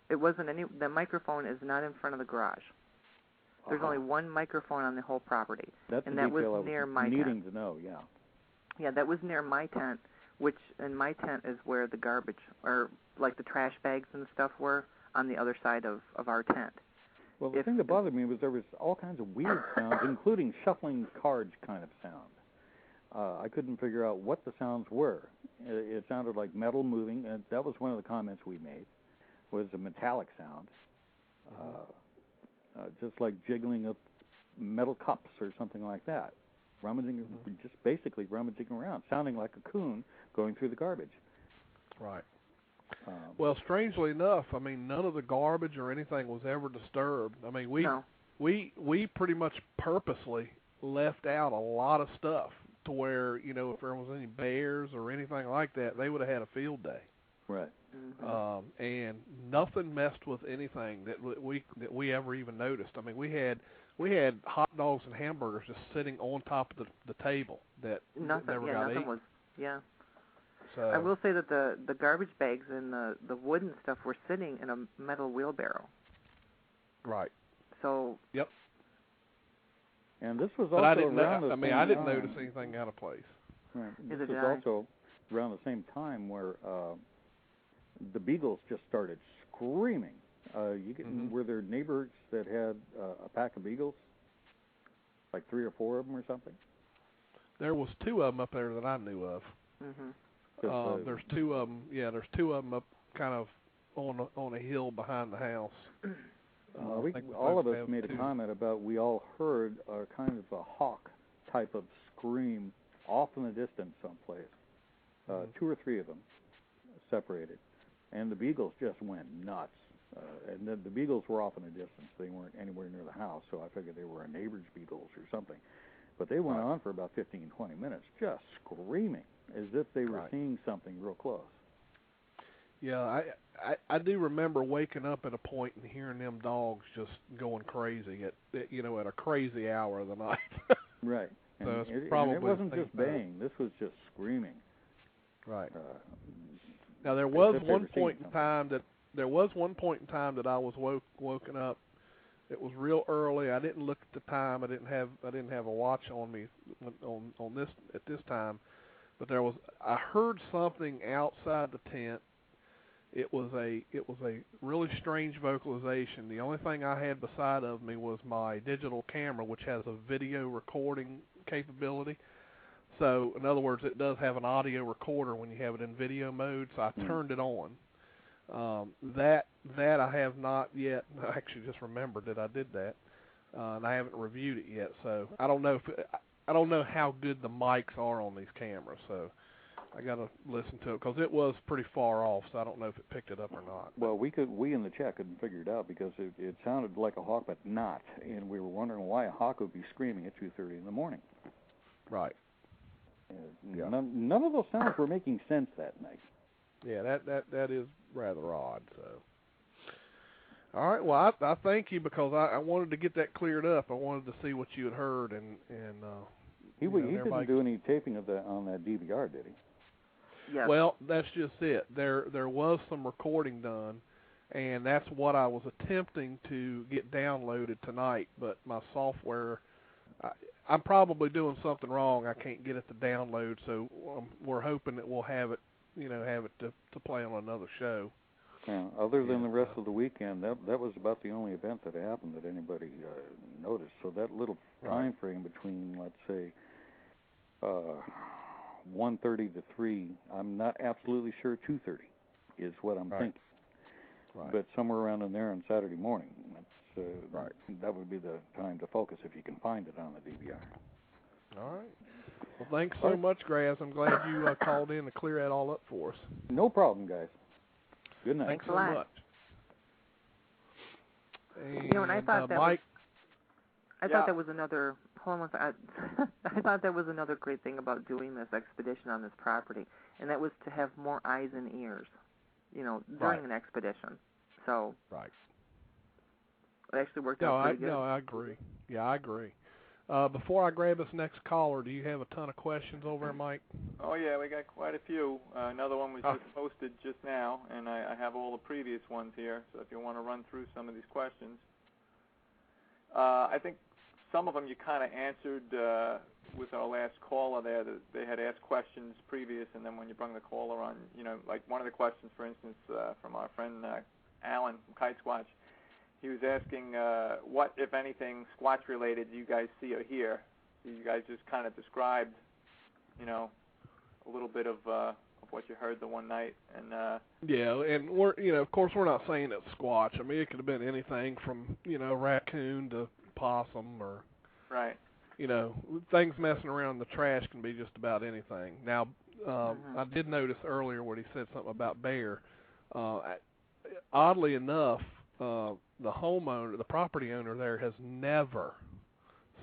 It wasn't the microphone is not in front of the garage. There's only one microphone on the whole property. That's and that was near my tent. Needing to know, yeah. Yeah, that was near my tent, which in my tent is where the garbage, or like the trash bags and stuff were on the other side of our tent. Well, the thing that bothered me was there was all kinds of weird sounds, including shuffling cards kind of sound. I couldn't figure out what the sounds were. It sounded like metal moving, and that was one of the comments we made, was a metallic sound, just like jiggling of metal cups or something like that, just basically rummaging around, sounding like a coon going through the garbage. Right. Well, strangely enough, I mean, none of the garbage or anything was ever disturbed. I mean, we pretty much purposely left out a lot of stuff to where, you know, if there was any bears or anything like that, they would have had a field day. Right. And nothing messed with anything that we ever even noticed. I mean, we had hot dogs and hamburgers just sitting on top of the table that never got eaten. So, I will say that the garbage bags and the wooden stuff were sitting in a metal wheelbarrow. Right. So. Yep. And this was also I didn't notice anything out of place. Right. This was also around the same time where the beagles just started screaming. Were there neighbors that had a pack of beagles, like 3 or 4 of them or something? There was 2 of them up there that I knew of. There's 2 of them. Yeah, there's 2 of them up kind of on a hill behind the house. All of us made a comment about we all heard a kind of a hawk type of scream off in the distance someplace. 2 or 3 of them separated, and the beagles just went nuts. And the beagles were off in the distance. They weren't anywhere near the house, so I figured they were a neighbor's beagles or something. But they went on for about 15, 20 minutes just screaming as if they were seeing something real close. Yeah, I do remember waking up at a point and hearing them dogs just going crazy at a crazy hour of the night. Right. So and it wasn't just baying. This was just screaming. Right. Now there was one point in time that I was woken up. It was real early. I didn't look at the time. I didn't have a watch on me on this at this time. But I heard something outside the tent. It was a really strange vocalization. The only thing I had beside of me was my digital camera, which has a video recording capability. So, in other words, it does have an audio recorder when you have it in video mode. So I turned it on. That I have not yet. I actually just remembered that I did that, and I haven't reviewed it yet. So I don't know how good the mics are on these cameras. So I got to listen to it because it was pretty far off, so I don't know if it picked it up or not. Well, we in the chat couldn't figure it out because it sounded like a hawk, but not, and we were wondering why a hawk would be screaming at 2:30 in the morning. Right. None of those sounds were making sense that night. Yeah, that is rather odd. So, All right. Well, I thank you because I wanted to get that cleared up. I wanted to see what you had heard and he didn't do any taping of that on that DVR, did he? Yes. Well, that's just it. There was some recording done, and that's what I was attempting to get downloaded tonight. But my software, I'm probably doing something wrong. I can't get it to download, so we're hoping that we'll have it, to play on another show. Yeah, other than the rest of the weekend, that was about the only event that happened that anybody noticed. So that little time frame between, let's say, 1:30 to 3, I'm not absolutely sure 2:30 is what I'm thinking. Right. But somewhere around in there on Saturday morning, that would be the time to focus if you can find it on the DVR. All right. Well, thanks so much, Graz. I'm glad you called in to clear that all up for us. No problem, guys. Good night. Thanks so much. And, and I thought that Mike. I thought that was another. Hold on, I thought that was another great thing about doing this expedition on this property, and that was to have more eyes and ears, during an expedition. So. Right. It actually worked out pretty good. No, I agree. Yeah, I agree. Before I grab this next caller, do you have a ton of questions over there, Mike? Oh, yeah, we got quite a few. Another one was just posted just now, and I have all the previous ones here, so if you want to run through some of these questions. I think some of them you kind of answered with our last caller there. That they had asked questions previous, and then when you bring the caller on, like one of the questions, for instance, from our friend Alan from Kite Squatch, he was asking what, if anything, Squatch-related you guys see or hear. You guys just kind of described, a little bit of what you heard the one night. And yeah, and we're, of course, we're not saying it's Squatch. I mean, it could have been anything from, raccoon to possum or, things messing around in the trash can be just about anything. Now, I did notice earlier when he said something about bear. Oddly enough, the homeowner, the property owner there, has never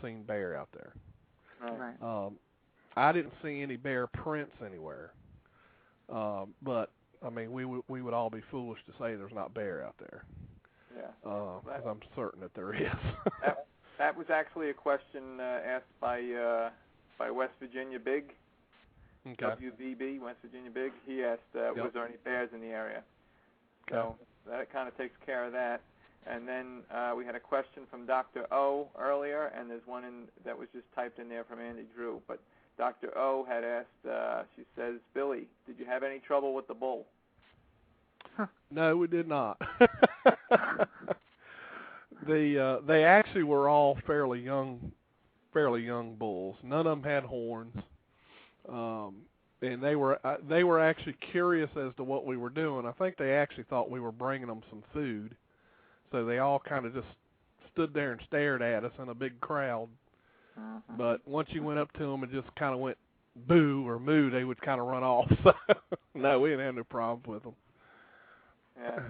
seen bear out there. Right. I didn't see any bear prints anywhere. But I mean, we would all be foolish to say there's not bear out there. Yeah. Because I'm certain that there is. that was actually a question asked by West Virginia Big. Okay. WVB, West Virginia Big. He asked, was there any bears in the area? So that kind of takes care of that. And then we had a question from Dr. O earlier, and there's one that was just typed in there from Andy Drew. But Dr. O had asked, she says, Billy, did you have any trouble with the bull? No, we did not. They actually were all fairly young bulls. None of them had horns. And they were actually curious as to what we were doing. I think they actually thought we were bringing them some food. So they all kind of just stood there and stared at us in a big crowd. But once you went up to them and just kind of went boo or moo, they would kind of run off. So no, we didn't have no problem with them. Yeah.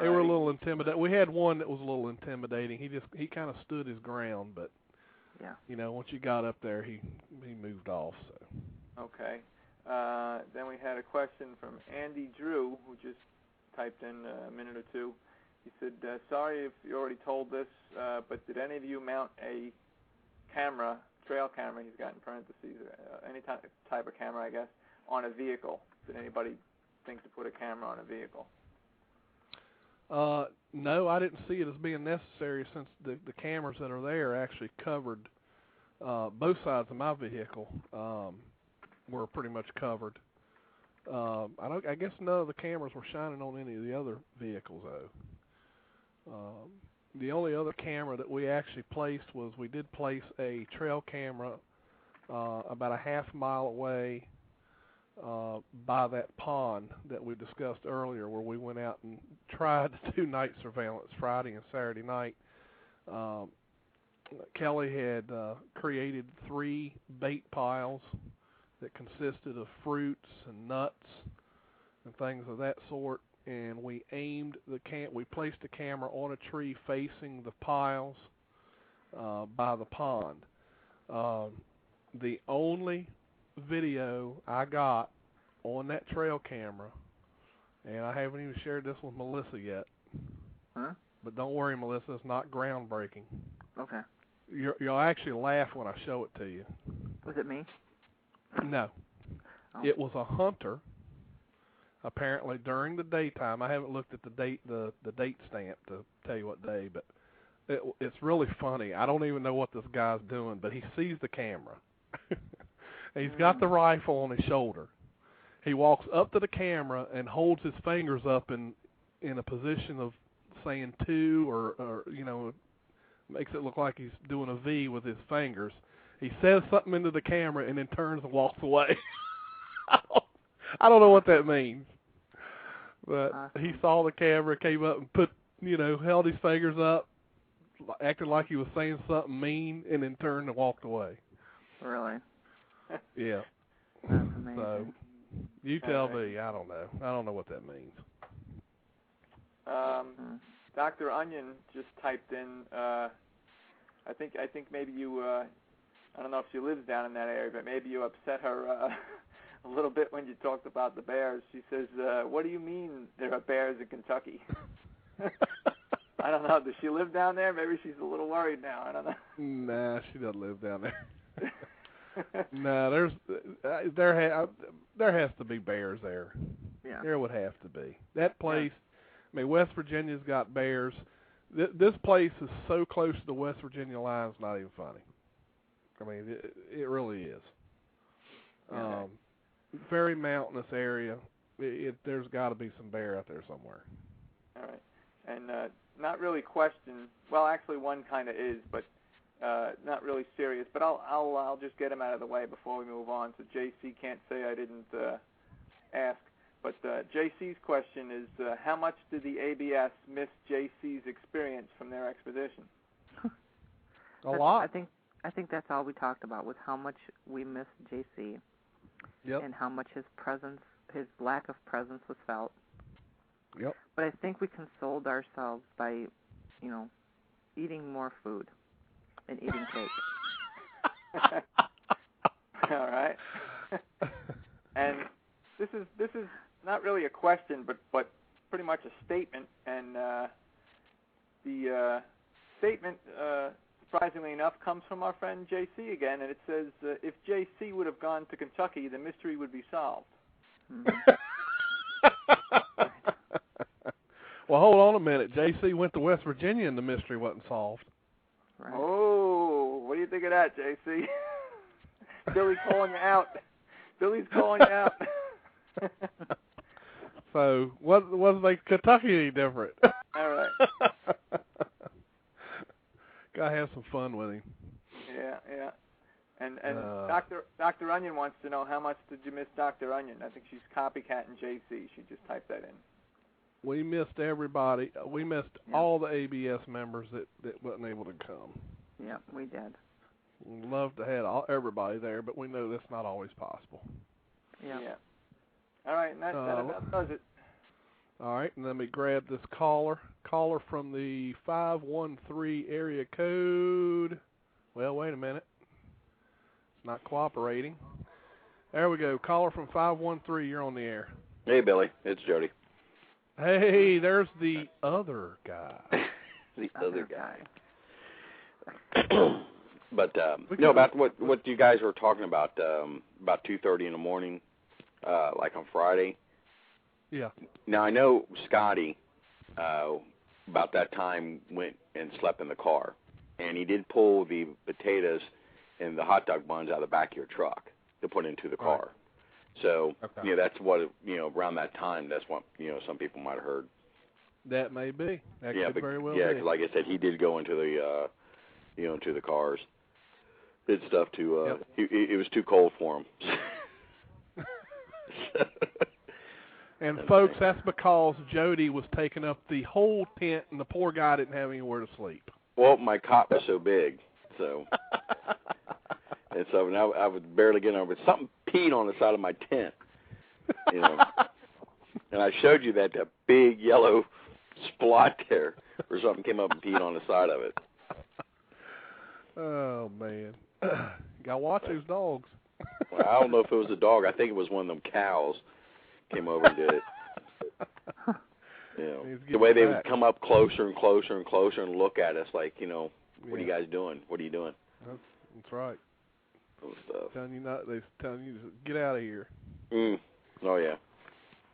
They were a little intimidating. We had one that was a little intimidating. He kind of stood his ground, but once you got up there, he moved off. So. Okay. Then we had a question from Andy Drew, who just typed in a minute or two. He said, sorry if you already told this, but did any of you mount a camera, trail camera, he's got in parentheses, any type of camera, I guess, on a vehicle? Did anybody think to put a camera on a vehicle? No, I didn't see it as being necessary since the cameras that are there actually covered both sides of my vehicle. Were pretty much covered. I guess none of the cameras were shining on any of the other vehicles though. The only other camera that we actually placed was we did place a trail camera about a half mile away by that pond that we discussed earlier, where we went out and tried to do night surveillance Friday and Saturday night. Kelly had created 3 bait piles that consisted of fruits and nuts and things of that sort, and we aimed we placed the camera on a tree facing the piles by the pond. The only video I got on that trail camera, and I haven't even shared this with Melissa yet, Huh? But don't worry, Melissa, it's not groundbreaking. Okay. You'll actually laugh when I show it to you. Was it me? No. Oh. It was a hunter. Apparently during the daytime. I haven't looked at the date stamp to tell you what day, but it's really funny. I don't even know what this guy's doing, but he sees the camera. He's got the rifle on his shoulder. He walks up to the camera and holds his fingers up in a position of saying 2 or makes it look like he's doing a V with his fingers. He says something into the camera and then turns and walks away. I don't know what that means. But he saw the camera, came up and held his fingers up, acted like he was saying something mean, and then turned and walked away. Really? Yeah. That's amazing. So, you tell me. I don't know. I don't know what that means. Dr. Onion just typed in, I think maybe you, I don't know if she lives down in that area, but maybe you upset her a little bit when you talked about the bears. She says, what do you mean there are bears in Kentucky? I don't know. Does she live down there? Maybe she's a little worried now. I don't know. Nah, she doesn't live down there. No, there has to be bears there. Yeah. There would have to be. That place, I mean, West Virginia's got bears. This place is so close to the West Virginia line, it's not even funny. I mean, it really is. Very mountainous area. There's got to be some bear out there somewhere. All right. And not really question. Well, actually, one kind of is, but not really serious. But I'll just get him out of the way before we move on, so JC can't say I didn't ask. But JC's question is, how much did the ABS miss JC's experience from their expedition? A lot. I think that's all we talked about, was how much we missed JC. Yep. And how much his lack of presence was felt. Yep. But I think we consoled ourselves by, eating more food and eating cake. All right. And this is not really a question, but pretty much a statement. And the statement, surprisingly enough, comes from our friend JC again, and it says, if JC would have gone to Kentucky, the mystery would be solved. Mm-hmm. Well, hold on a minute. JC went to West Virginia and the mystery wasn't solved. Right. Oh, what do you think of that, JC? Billy's calling you out. Billy's calling you out. So, what make Kentucky any different? All right. Gotta have some fun with him. Yeah. And Dr. Onion wants to know, how much did you miss Dr. Onion? I think she's copycatting JC. She just typed that in. We missed everybody. We missed all the ABS members that wasn't able to come. Yeah, we did. We'd love to have everybody there, but we know that's not always possible. Yeah. All right, and that about does it. All right, and let me grab this caller. Caller from the 513 area code. Well, wait a minute. It's not cooperating. There we go. Caller from 513. You're on the air. Hey, Billy. It's Jody. Hey, there's the other guy. The other guy. But about what you guys were talking about 2:30 in the morning, like on Friday. Yeah. Now I know Scotty about that time went and slept in the car, and he did pull the potatoes and the hot dog buns out of the back of your truck to put into the car. Right. So that's what around that time. That's what some people might have heard. That may be. That could very well be. Yeah, because like I said, he did go into the into the cars. Did stuff to. It was too cold for him. And folks, that's because Jody was taking up the whole tent, and the poor guy didn't have anywhere to sleep. Well, my cot was so big, so. And so now I was barely getting over it. Something peed on the side of my tent, And I showed you that big yellow splot there where something came up and peed on the side of it. Oh, man. Got to watch those dogs. Well, I don't know if it was a dog. I think it was one of them cows came over and did it. The way they would come up closer and closer and closer and look at us like, what are you guys doing? What are you doing? That's right. Stuff. They're telling you to get out of here. Oh, yeah.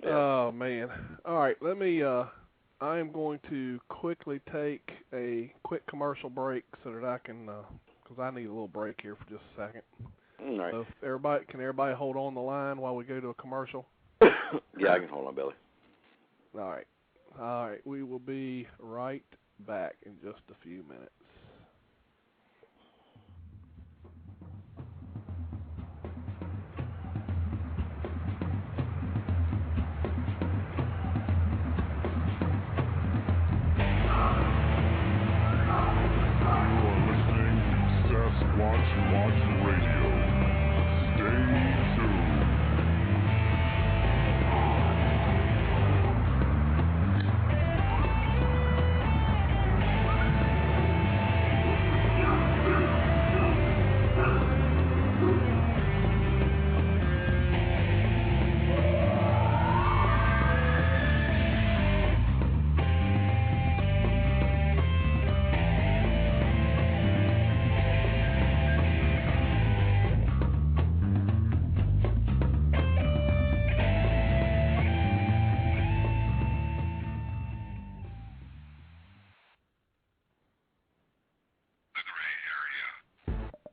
Oh, man. All right, let me, I am going to quickly take a quick commercial break so that I can, because I need a little break here for just a second. All right. So can everybody hold on the line while we go to a commercial? Yeah, I can hold on, Billy. All right, we will be right back in just a few minutes. Sasquatch Watch Radio. Stay tuned.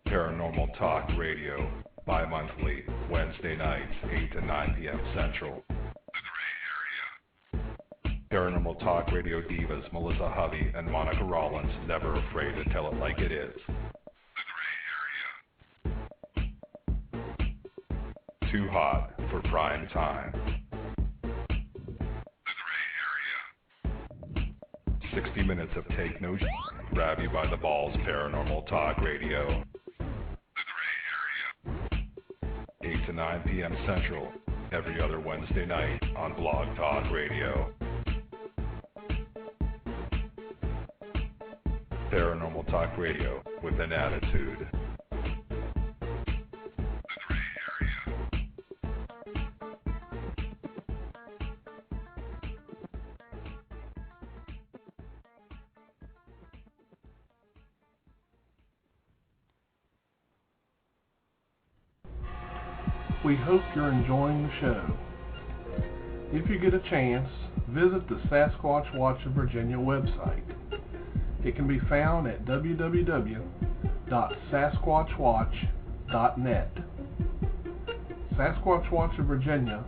Paranormal Talk Radio, bi-monthly, Wednesday nights, 8 to 9 p.m. Central. Paranormal Talk Radio divas Melissa Hovey and Monica Rollins, never afraid to tell it like it is. Too hot for prime time. 60 minutes of take no sh**, grab you by the balls. Paranormal Talk Radio. 8 to 9 p.m. Central, every other Wednesday night on Blog Talk Radio. Paranormal Talk Radio with an attitude. We hope you're enjoying the show. If you get a chance, visit the Sasquatch Watch of Virginia website. It can be found at www.sasquatchwatch.net. Sasquatch Watch of Virginia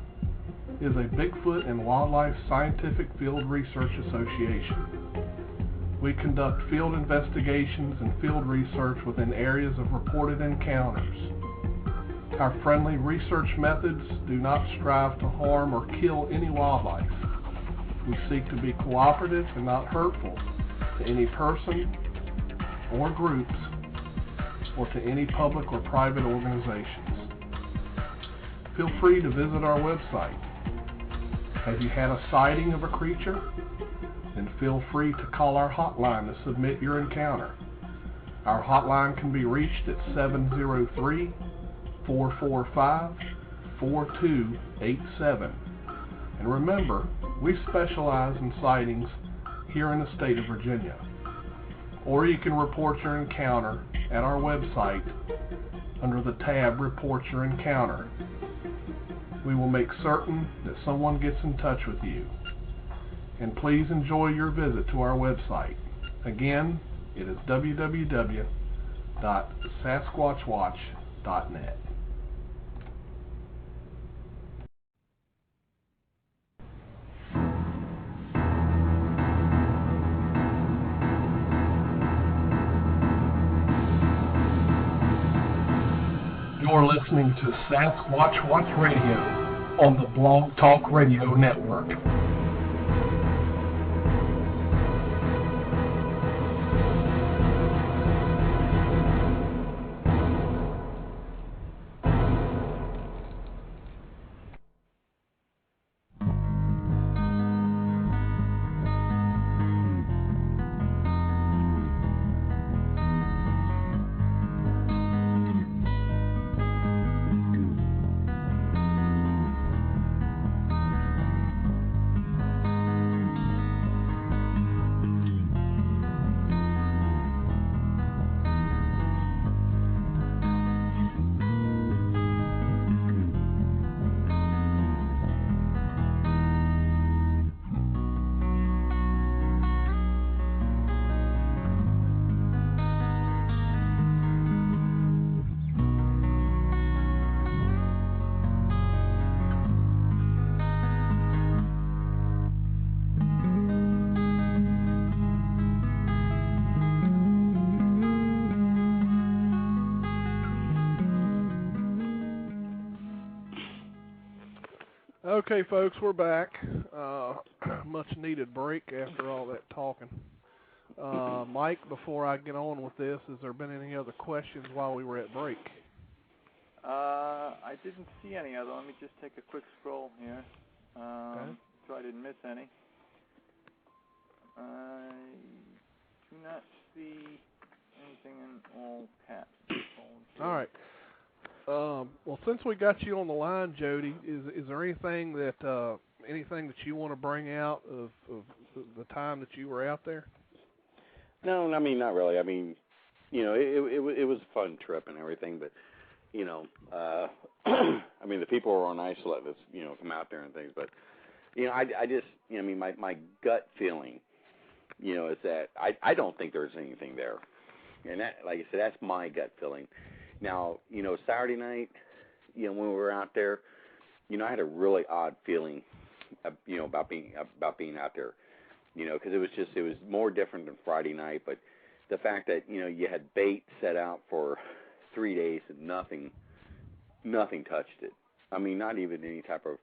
is a Bigfoot and Wildlife Scientific Field Research Association. We conduct field investigations and field research within areas of reported encounters. Our friendly research methods do not strive to harm or kill any wildlife. We seek to be cooperative and not hurtful to any person or groups or to any public or private organizations. Feel free to visit our website. Have you had a sighting of a creature? Then feel free to call our hotline to submit your encounter. Our hotline can be reached at 703-445-4287. And remember, we specialize in sightings here in the state of Virginia. Or you can report your encounter at our website under the tab Report Your Encounter. We will make certain that someone gets in touch with you. And please enjoy your visit to our website. Again, it is www.sasquatchwatch.net. You're listening to Sasquatch Watch Radio on the Blog Talk Radio Network. Okay, folks, we're back. Much needed break after all that talking. Mike, before I get on with this, has there been any other questions while we were at break? I didn't see any other. Let me just take a quick scroll here, so I didn't miss any. I do not see anything in all caps. All right. Well, since we got you on the line, Jody, is there anything that you want to bring out of the time that you were out there? No, I mean, not really. I mean, it was a fun trip and everything, but I mean, the people were on nice to let us, come out there and things, but I just, I mean, my gut feeling, is that I don't think there's anything there, and that, like I said, that's my gut feeling. Now, Saturday night, when we were out there, I had a really odd feeling, about being out there, because it was more different than Friday night. But the fact that you had bait set out for 3 days and nothing touched it. I mean, not even any type of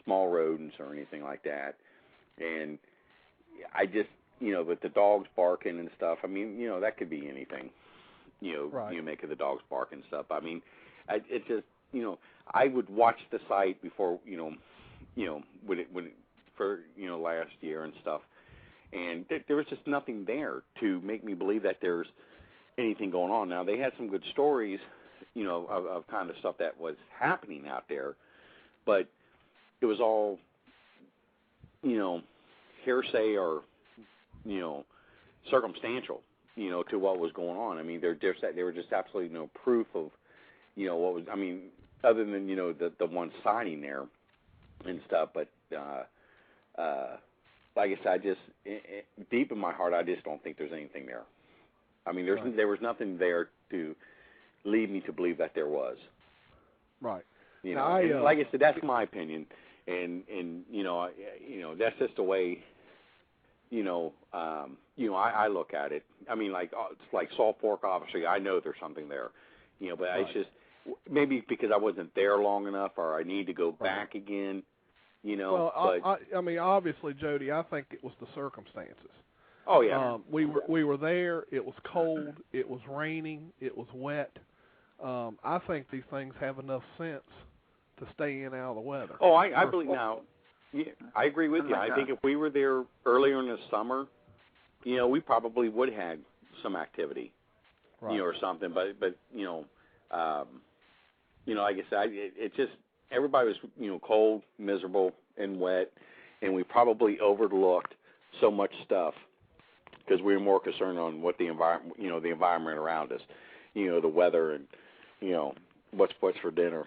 small rodents or anything like that. And I just, with the dogs barking and stuff, I mean, that could be anything. Right. You make of the dogs bark and stuff. I mean, it just, I would watch the site before, for last year and stuff, and there was just nothing there to make me believe that there's anything going on. Now, they had some good stories, of kind of stuff that was happening out there, but it was all, hearsay or, circumstantial. To what was going on. I mean, there were just absolutely no proof of, what was. I mean, other than the one sighting there and stuff. But like I said, I just deep in my heart, I just don't think there's anything there. I mean, there was nothing there to lead me to believe that there was. Right. And like I said, that's my opinion, and that's just the way. I look at it. I mean, it's like Salt Fork, obviously, I know there's something there, but right. It's just maybe because I wasn't there long enough, or I need to go back again, Well, but I mean, obviously, Jody, I think it was the circumstances. Oh, yeah. We were there. It was cold. It was raining. It was wet. I think these things have enough sense to stay in out of the weather. Oh, I believe now. Yeah, I agree with you. I think if we were there earlier in the summer, we probably would have had some activity, right. Or something. But like I said, it just everybody was cold, miserable, and wet, and we probably overlooked so much stuff because we were more concerned on what the environment, the environment around us, the weather, and what's for dinner.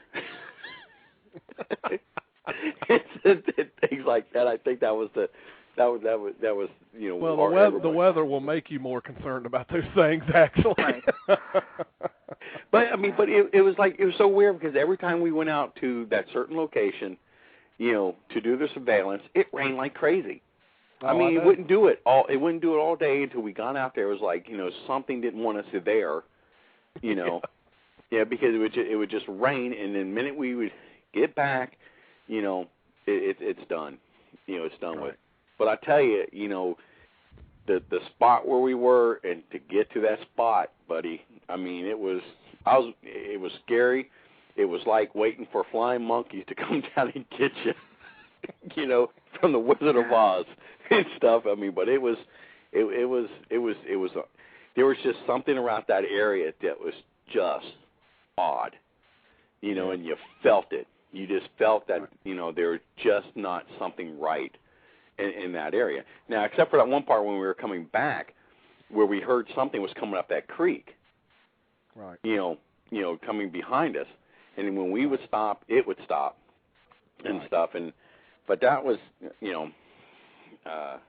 Things like that. I think that was Well, the weather will make you more concerned about those things, actually. Right. But it was so weird because every time we went out to that certain location, to do the surveillance, it rained like crazy. I mean, it wouldn't do it all. It wouldn't do it all day until we got out there. It was like something didn't want us there. Yeah, because it would just rain, and the minute we would get back, it's done. It's done right. with. But I tell you, the spot where we were, and to get to that spot, buddy. I mean, it was scary. It was like waiting for flying monkeys to come down and get you, from the Wizard of Oz and stuff. I mean, but there was just something around that area that was just odd, and you felt it. You just felt that, there was just not something right in that area. Now, except for that one part when we were coming back, where we heard something was coming up that creek. Right. Coming behind us, and then when we would stop, it would stop, and stuff. But that was,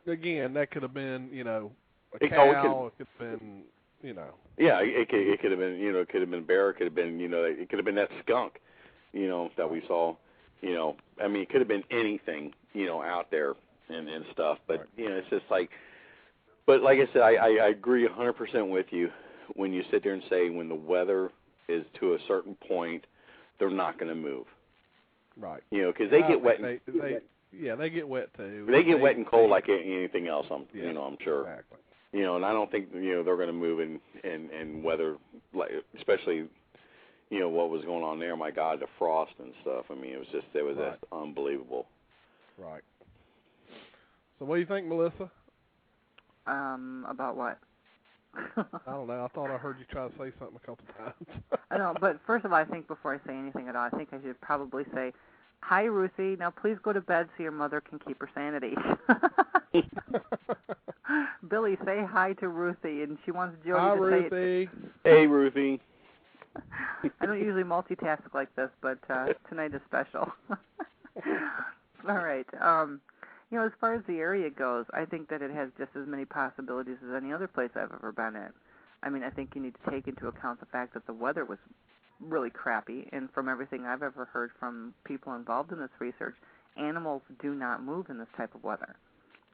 again, that could have been, a It cow. It could have been, Yeah, it could have been, it could have been bear. It could have been, it could have been that skunk, that we saw. I mean, it could have been anything, out there and stuff. But right. It's just like. But like I said, I agree 100% with you when you sit there and say when the weather is to a certain point, they're not going to move. Right. You know, because they get wet. They get wet too. They get wet and cold like anything else. I'm sure. Exactly. You know, and I don't think they're going to move in weather, like especially, what was going on there. My God, the frost and stuff. I mean, it was just unbelievable. Right. So, what do you think, Melissa? About what? I don't know. I thought I heard you try to say something a couple times. I know, but first of all, I think before I say anything at all, I think I should probably say, "Hi, Ruthie. Now please go to bed so your mother can keep her sanity." Billy, say hi to Ruthie, and she wants Jody hi, to Ruthie. say it. Hey, Ruthie. I don't usually multitask like this, but tonight is special. All right. As far as the area goes, I think that it has just as many possibilities as any other place I've ever been in. I mean, I think you need to take into account the fact that the weather was really crappy, and from everything I've ever heard from people involved in this research, animals do not move in this type of weather.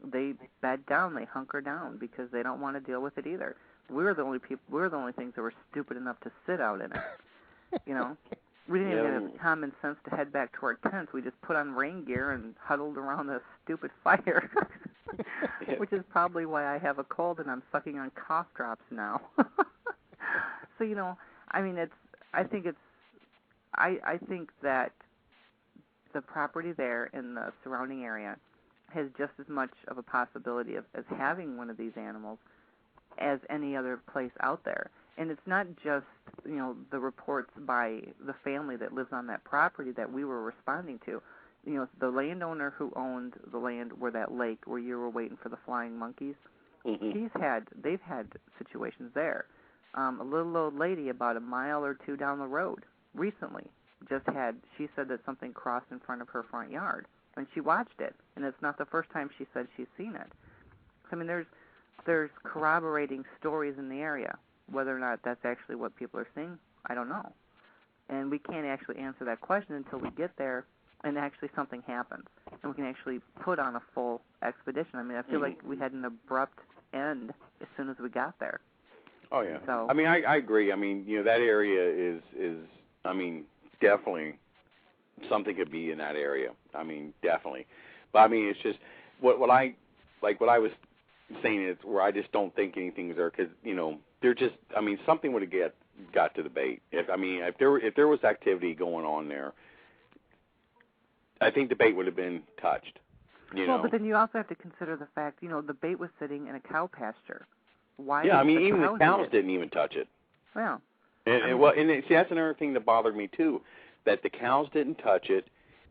They bed down, they hunker down because they don't want to deal with it either. We're the only things that were stupid enough to sit out in it. We didn't even have the common sense to head back to our tents. We just put on rain gear and huddled around the stupid fire, which is probably why I have a cold and I'm sucking on cough drops now. So, I mean, I think that the property there in the surrounding area has just as much of a possibility as having one of these animals as any other place out there. And it's not just, the reports by the family that lives on that property that we were responding to. The landowner who owned the land where that lake where you were waiting for the flying monkeys, they've had situations there. A little old lady about a mile or two down the road recently she said that something crossed in front of her front yard, and she watched it, and it's not the first time she said she's seen it. I mean, there's corroborating stories in the area. Whether or not that's actually what people are seeing, I don't know. And we can't actually answer that question until we get there and actually something happens. And we can actually put on a full expedition. I mean, I feel like we had an abrupt end as soon as we got there. Oh, yeah. So, I mean, I agree. I mean, that area is I mean, definitely something could be in that area. I mean, definitely. But, I mean, it's just what I was saying is where I just don't think anything's there because, they're just, I mean, something would have got to the bait. If there was activity going on there, I think the bait would have been touched. Well, but then you also have to consider the fact, the bait was sitting in a cow pasture. Why? Yeah, I mean, even the cows didn't even touch it. Yeah. See, that's another thing that bothered me too, that the cows didn't touch it,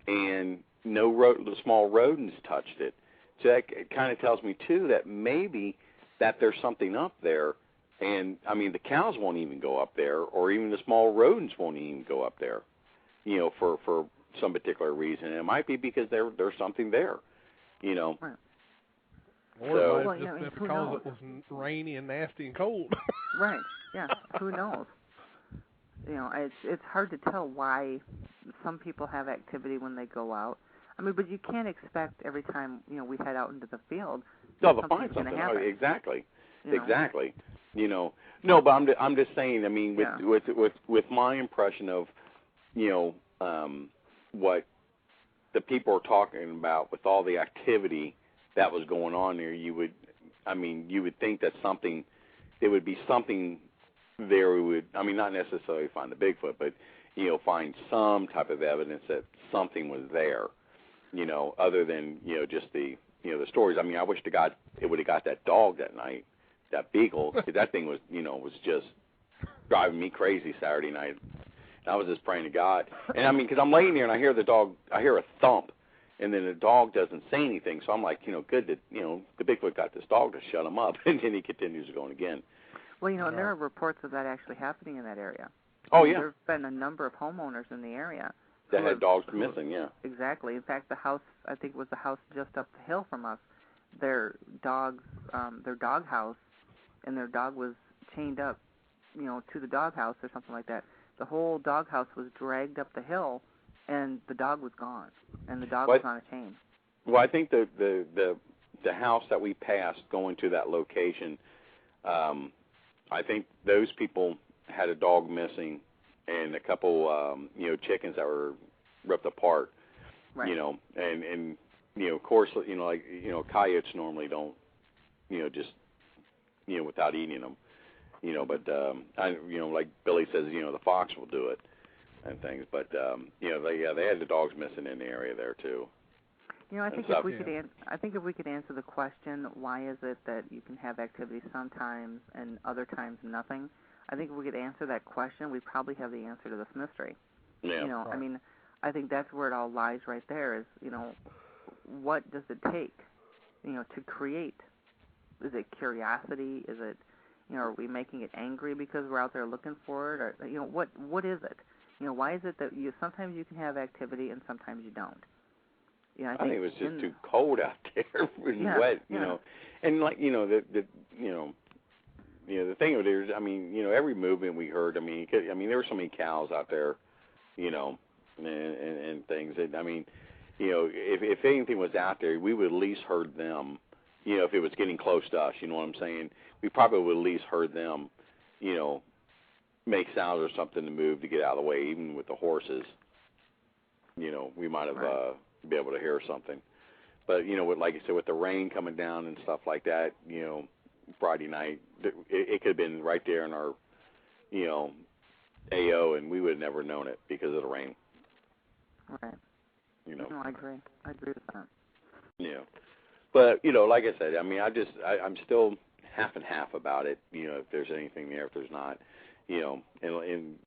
and the small rodents touched it. So that kind of tells me too that maybe that there's something up there. And, I mean, the cows won't even go up there, or even the small rodents won't even go up there, for some particular reason. And it might be because there's something there, Right. Or it might have just been because it was rainy and nasty and cold. Right, yeah, who knows? It's hard to tell why some people have activity when they go out. I mean, but you can't expect every time, we head out into the field they'll find something. Oh, exactly. Exactly. No, but I'm just saying. I mean, with my impression of, what the people are talking about with all the activity that was going on there, you would think that there would be something there. We would, I mean, not necessarily find the Bigfoot, but find some type of evidence that something was there. Other than just the the stories. I mean, I wish to God it would have got that dog that night. That beagle, that thing was, was just driving me crazy Saturday night. And I was just praying to God. And I mean, because I'm laying there and I hear a thump, and then the dog doesn't say anything. So I'm like, good that, the Bigfoot got this dog to shut him up. And then he continues going again. Well, and there are reports of that actually happening in that area. Oh, yeah. There have been a number of homeowners in the area that had dogs missing, yeah. Exactly. In fact, the house, I think it was the house just up the hill from us, their dog house, and their dog was chained up, to the dog house or something like that. The whole dog house was dragged up the hill, and the dog was gone, and the dog was on a chain. Well, I think the house that we passed going to that location, I think those people had a dog missing and a couple, chickens that were ripped apart. Right. You know, and of course, like coyotes normally don't, just without eating them, but like Billy says, the fox will do it and things, but they had the dogs missing in the area there too. I think if we could, I think if we could answer the question, why is it that you can have activity sometimes and other times nothing? I think if we could answer that question, we'd probably have the answer to this mystery. Yeah. Right. I mean, I think that's where it all lies right there. Is what does it take, to create? Is it curiosity? Is it, are we making it angry because we're out there looking for it? Or what is it? Why is it that sometimes you can have activity and sometimes you don't? I think it was just too cold out there. It was wet, and like the thing of it is, I mean, every movement we heard. I mean, there were so many cows out there, and things. And I mean, if anything was out there, we would at least heard them. If it was getting close to us, you know what I'm saying? We probably would at least heard them, make sounds or something to move to get out of the way. Even with the horses, we might have be able to hear something. But with, like you said, with the rain coming down and stuff like that, Friday night, it could have been right there in our, AO, and we would have never known it because of the rain. Right. No, I agree. I agree with that. Yeah. But, like I said, I mean, I'm still half and half about it, if there's anything there, if there's not, and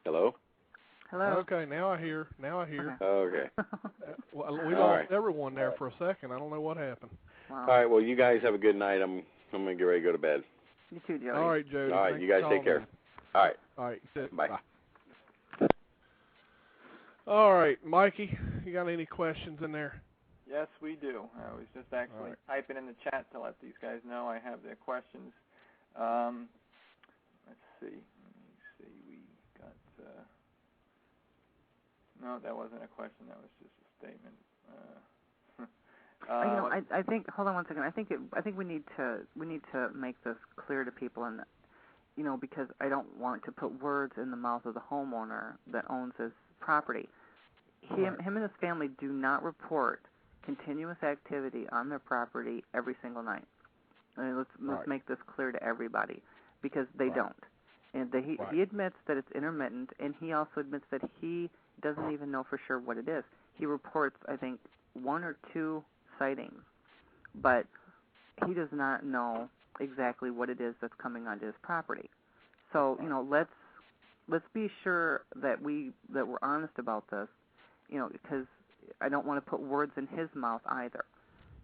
Hello? Hello? Okay, now I hear. Okay. Well, we lost everyone there for a second. I don't know what happened. Wow. All right, well, you guys have a good night. I'm going to get ready to go to bed. You too, Jody. All right, Jody. All right, Thanks you guys for take care. calling All right. in. All right. Bye. All right, Mikey, you got any questions in there? Yes, we do. I was just actually typing in the chat to let these guys know I have their questions. Let's see. We got... no, that wasn't a question. That was just a statement. I think. Hold on one second. I think we need to make this clear to people, and because I don't want to put words in the mouth of the homeowner that owns his property. Him and his family do not report continuous activity on their property every single night. I mean, let's make this clear to everybody, because they don't. And he admits that it's intermittent, and he also admits that he doesn't even know for sure what it is. He reports, I think, 1 or 2 sightings, but he does not know exactly what it is that's coming onto his property. So, let's be sure that we're honest about this, because I don't want to put words in his mouth either.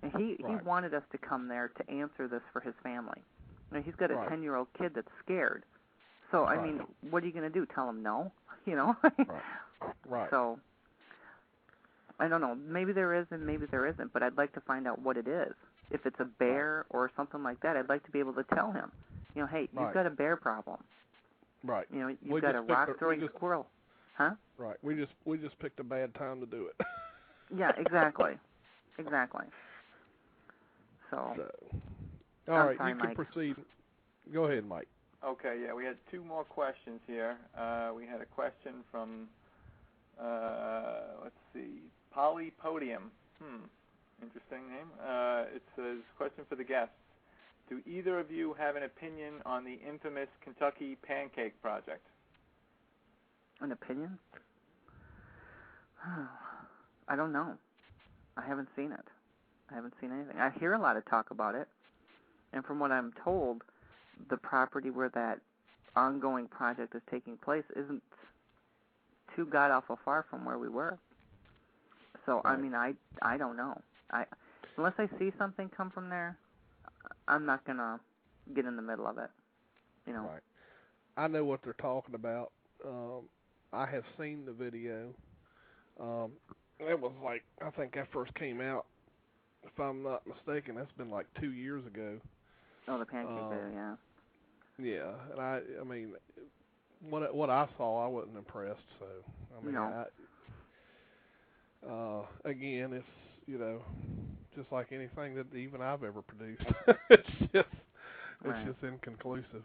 And he wanted us to come there to answer this for his family. He's got a 10-year-old kid that's scared. So, I mean, what are you going to do? Tell him no? Right. So, I don't know. Maybe there is and maybe there isn't, but I'd like to find out what it is. If it's a bear or something like that, I'd like to be able to tell him, hey, you've got a bear problem. Right. You've got a rock-throwing squirrel. Huh? Right. We just picked a bad time to do it. Yeah, exactly. Exactly. So all right, sorry, you can Mike. proceed. Go ahead, Mike. Okay, yeah, we had 2 more questions here. We had a question from, let's see, Polypodium. Interesting name. It says, question for the guests. Do either of you have an opinion on the infamous Kentucky Pancake Project? An opinion? I don't know. I haven't seen it. I haven't seen anything. I hear a lot of talk about it, and from what I'm told, the property where that ongoing project is taking place isn't too god-awful far from where we were. So, I mean, I don't know. Unless I see something come from there, I'm not going to get in the middle of it. Right. I know what they're talking about. I have seen the video. It was like, I think that first came out, if I'm not mistaken, that's been like 2 years ago. Oh, the pancake video, yeah. Yeah, and I mean, what I saw, I wasn't impressed. So I mean, No. Again, it's, you know, just like anything that even I've ever produced. it's just inconclusive. So.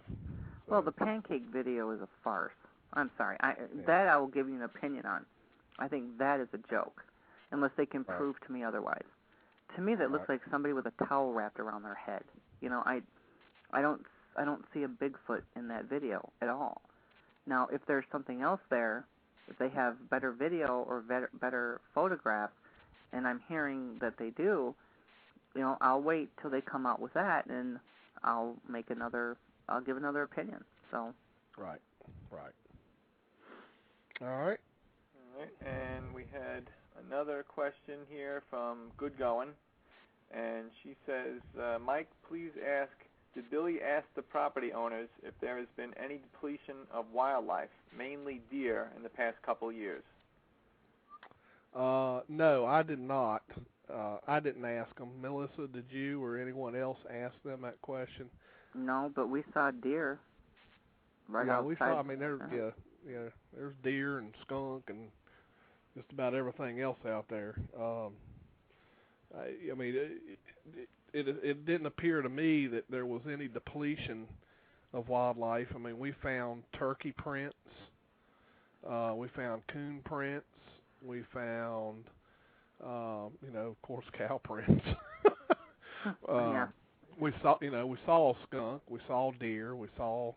Well, the pancake video is a farce. I'm sorry. That I will give you an opinion on. I think that is a joke, unless they can prove to me otherwise. To me, that looks like somebody with a towel wrapped around their head. You know, I don't see a Bigfoot in that video at all. Now, if there's something else there, if they have better video or better photographs, and I'm hearing that they do, you know, I'll wait till they come out with that, and I'll give another opinion. So. Right. All right. And we had another question here from Good Going, and she says, Mike, please ask, did Billy ask the property owners if there has been any depletion of wildlife, mainly deer, in the past couple years? No, I did not. I didn't ask them. Melissa, did you or anyone else ask them that question? No, but we saw deer outside. We saw. I mean, there's there's deer and skunk and just about everything else out there. I mean, it didn't appear to me that there was any depletion of wildlife. I mean, we found turkey prints, we found coon prints, we found, of course, cow prints. We saw a skunk, we saw deer, we saw,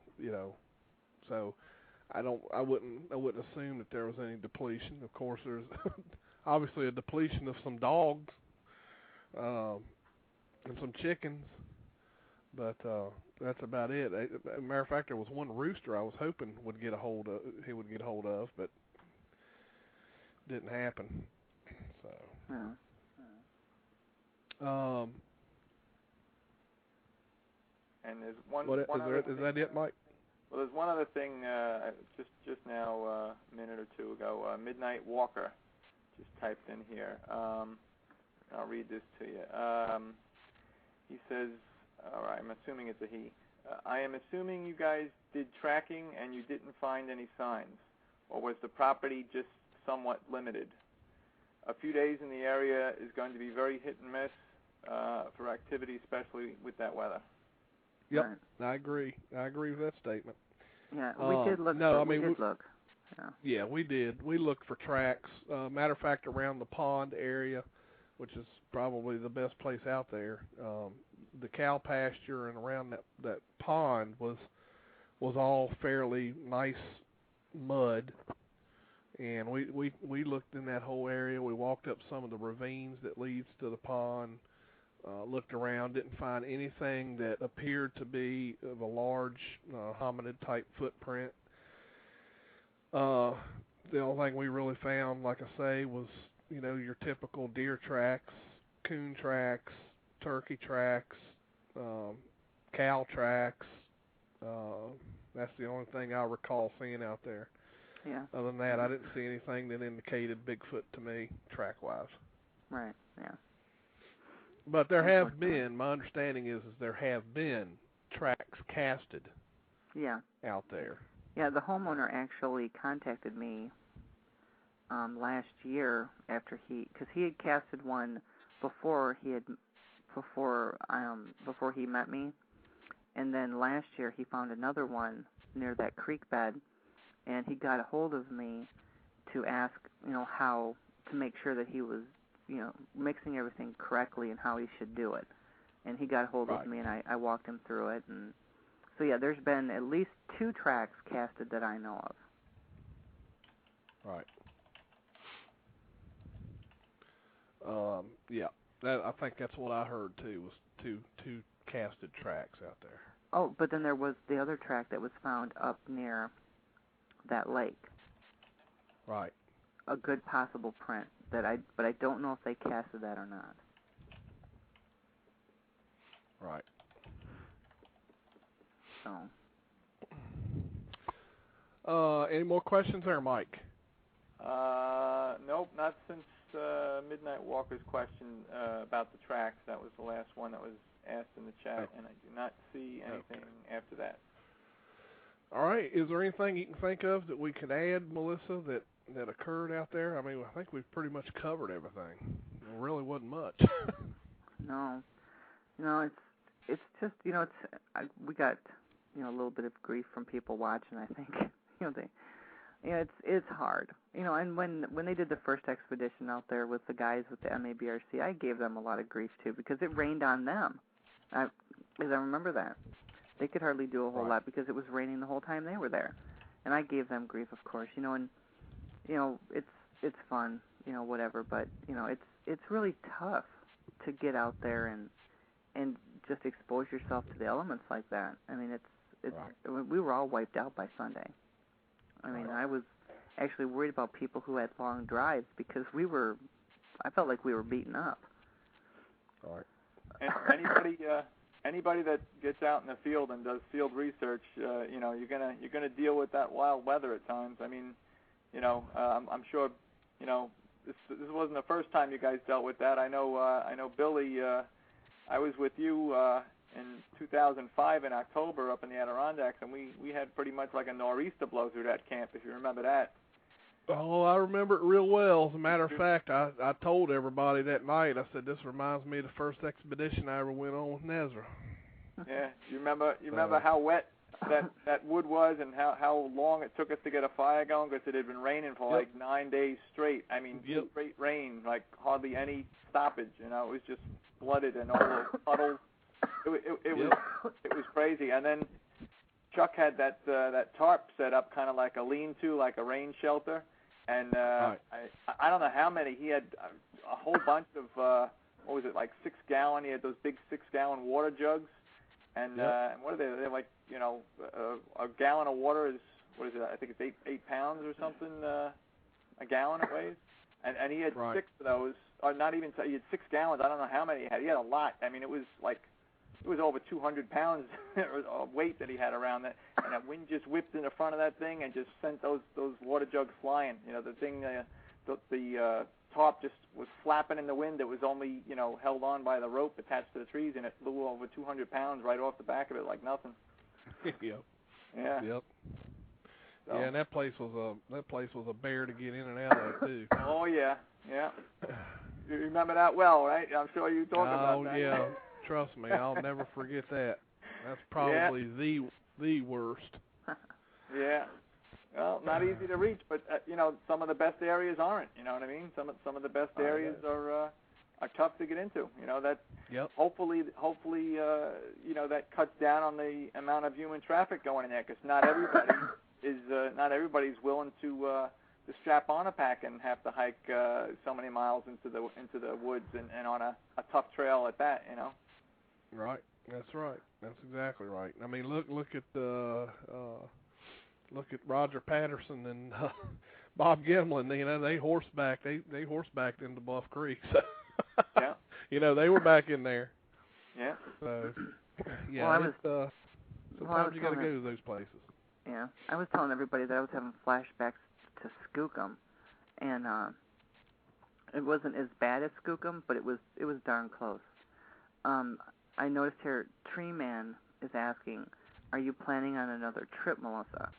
so I wouldn't assume that there was any depletion. Of course, there's obviously a depletion of some dogs, and some chickens, but that's about it. As a matter of fact, there was one rooster I was hoping he would get a hold of, but didn't happen. So. And there's one. Is that it, Mike? Well, there's one other thing. Just now, a minute or two ago, Midnight Walker just typed in here. I'll read this to you. He says, all right, I'm assuming it's a he. I am assuming you guys did tracking and you didn't find any signs, or was the property just somewhat limited? A few days in the area is going to be very hit and miss for activity, especially with that weather. Yep, right. I agree. I agree with that statement. Yeah, we did look. We did look. Yeah, we did. We looked for tracks. Matter of fact, around the pond area, which is probably the best place out there, the cow pasture and around that pond was all fairly nice mud, and we looked in that whole area. We walked up some of the ravines that leads to the pond. Looked around, didn't find anything that appeared to be of a large hominid-type footprint. The only thing we really found, like I say, was, your typical deer tracks, coon tracks, turkey tracks, cow tracks. That's the only thing I recall seeing out there. Yeah. Other than that, I didn't see anything that indicated Bigfoot to me, track-wise. Right, yeah. But there have been, my understanding is there have been tracks casted out there. Yeah, the homeowner actually contacted me last year after because he had casted one before he met me, and then last year he found another one near that creek bed, and he got a hold of me to ask, how to make sure that he was mixing everything correctly and how he should do it. And he got a hold of me, and I walked him through it. And so, yeah, there's been at least 2 tracks casted that I know of. Right. Yeah, I think that's what I heard, too, was two casted tracks out there. Oh, but then there was the other track that was found up near that lake. Right. A good possible print. But I don't know if they casted that or not. Right. So. Any more questions there, Mike? Nope, not since Midnight Walker's question about the tracks. That was the last one that was asked in the chat, and I do not see anything after that. All right. Is there anything you can think of that we could add, Melissa, that occurred out there? I mean, I think we've pretty much covered everything. There really wasn't much. No, it's just we got a little bit of grief from people watching. I think it's hard, and when they did the first expedition out there with the guys with the MABRC, I gave them a lot of grief too because it rained on them. I remember that. They could hardly do a whole lot because it was raining the whole time they were there, and I gave them grief, of course, and it's fun, whatever, but it's really tough to get out there and just expose yourself to the elements like that. I mean, we were all wiped out by Sunday. I mean, I was actually worried about people who had long drives because I felt like we were beaten up. All right. And anybody that gets out in the field and does field research, you're gonna deal with that wild weather at times. I mean, I'm sure, this wasn't the first time you guys dealt with that. I know Billy. I was with you in 2005 in October up in the Adirondacks, and we had pretty much like a nor'easter blow through that camp, if you remember that. Oh, I remember it real well. As a matter of fact, I told everybody that night, I said, this reminds me of the first expedition I ever went on with Nezra. Yeah, you remember how wet that wood was and how long it took us to get a fire going because it had been raining for like 9 days straight. I mean, straight rain, like hardly any stoppage. It was just flooded and all those puddles. It was crazy. And then Chuck had that tarp set up kind of like a lean-to, like a rain shelter. And I don't know how many. He had a whole bunch of, what was it, like 6 gallon. He had those big 6 gallon water jugs. And what are they? They're like, a gallon of water is, what is it? I think it's 8 pounds or something, a gallon it weighs. And he had 6 of those, or not even, he had 6 gallons. I don't know how many he had. He had a lot. I mean, it was over 200 pounds of weight that he had around that. And that wind just whipped in the front of that thing and just sent those water jugs flying. The thing, the tarp just was flapping in the wind. It was only, held on by the rope attached to the trees, and it flew over 200 pounds right off the back of it like nothing. Yep. Yeah. Yep. So. Yeah, and that place was a bear to get in and out of too. Oh yeah, yeah. You remember that well, right? I'm sure you talked about that. Oh yeah, trust me, I'll never forget that. That's probably the worst. Yeah. Well, not easy to reach, but some of the best areas aren't. You know what I mean? Some of the best areas are tough to get into. That. Yep. Hopefully, that cuts down on the amount of human traffic going in there, because not everybody's willing to strap on a pack and have to hike so many miles into the woods and on a tough trail at that. Right. That's right. That's exactly right. I mean, look at Roger Patterson and Bob Gimlin. They horsebacked into Bluff Creek. So yeah. They were back in there. Yeah. So yeah, sometimes you got to go to those places. Yeah, I was telling everybody that I was having flashbacks to Skookum, and it wasn't as bad as Skookum, but it was darn close. I noticed here, Tree Man is asking, are you planning on another trip, Melissa?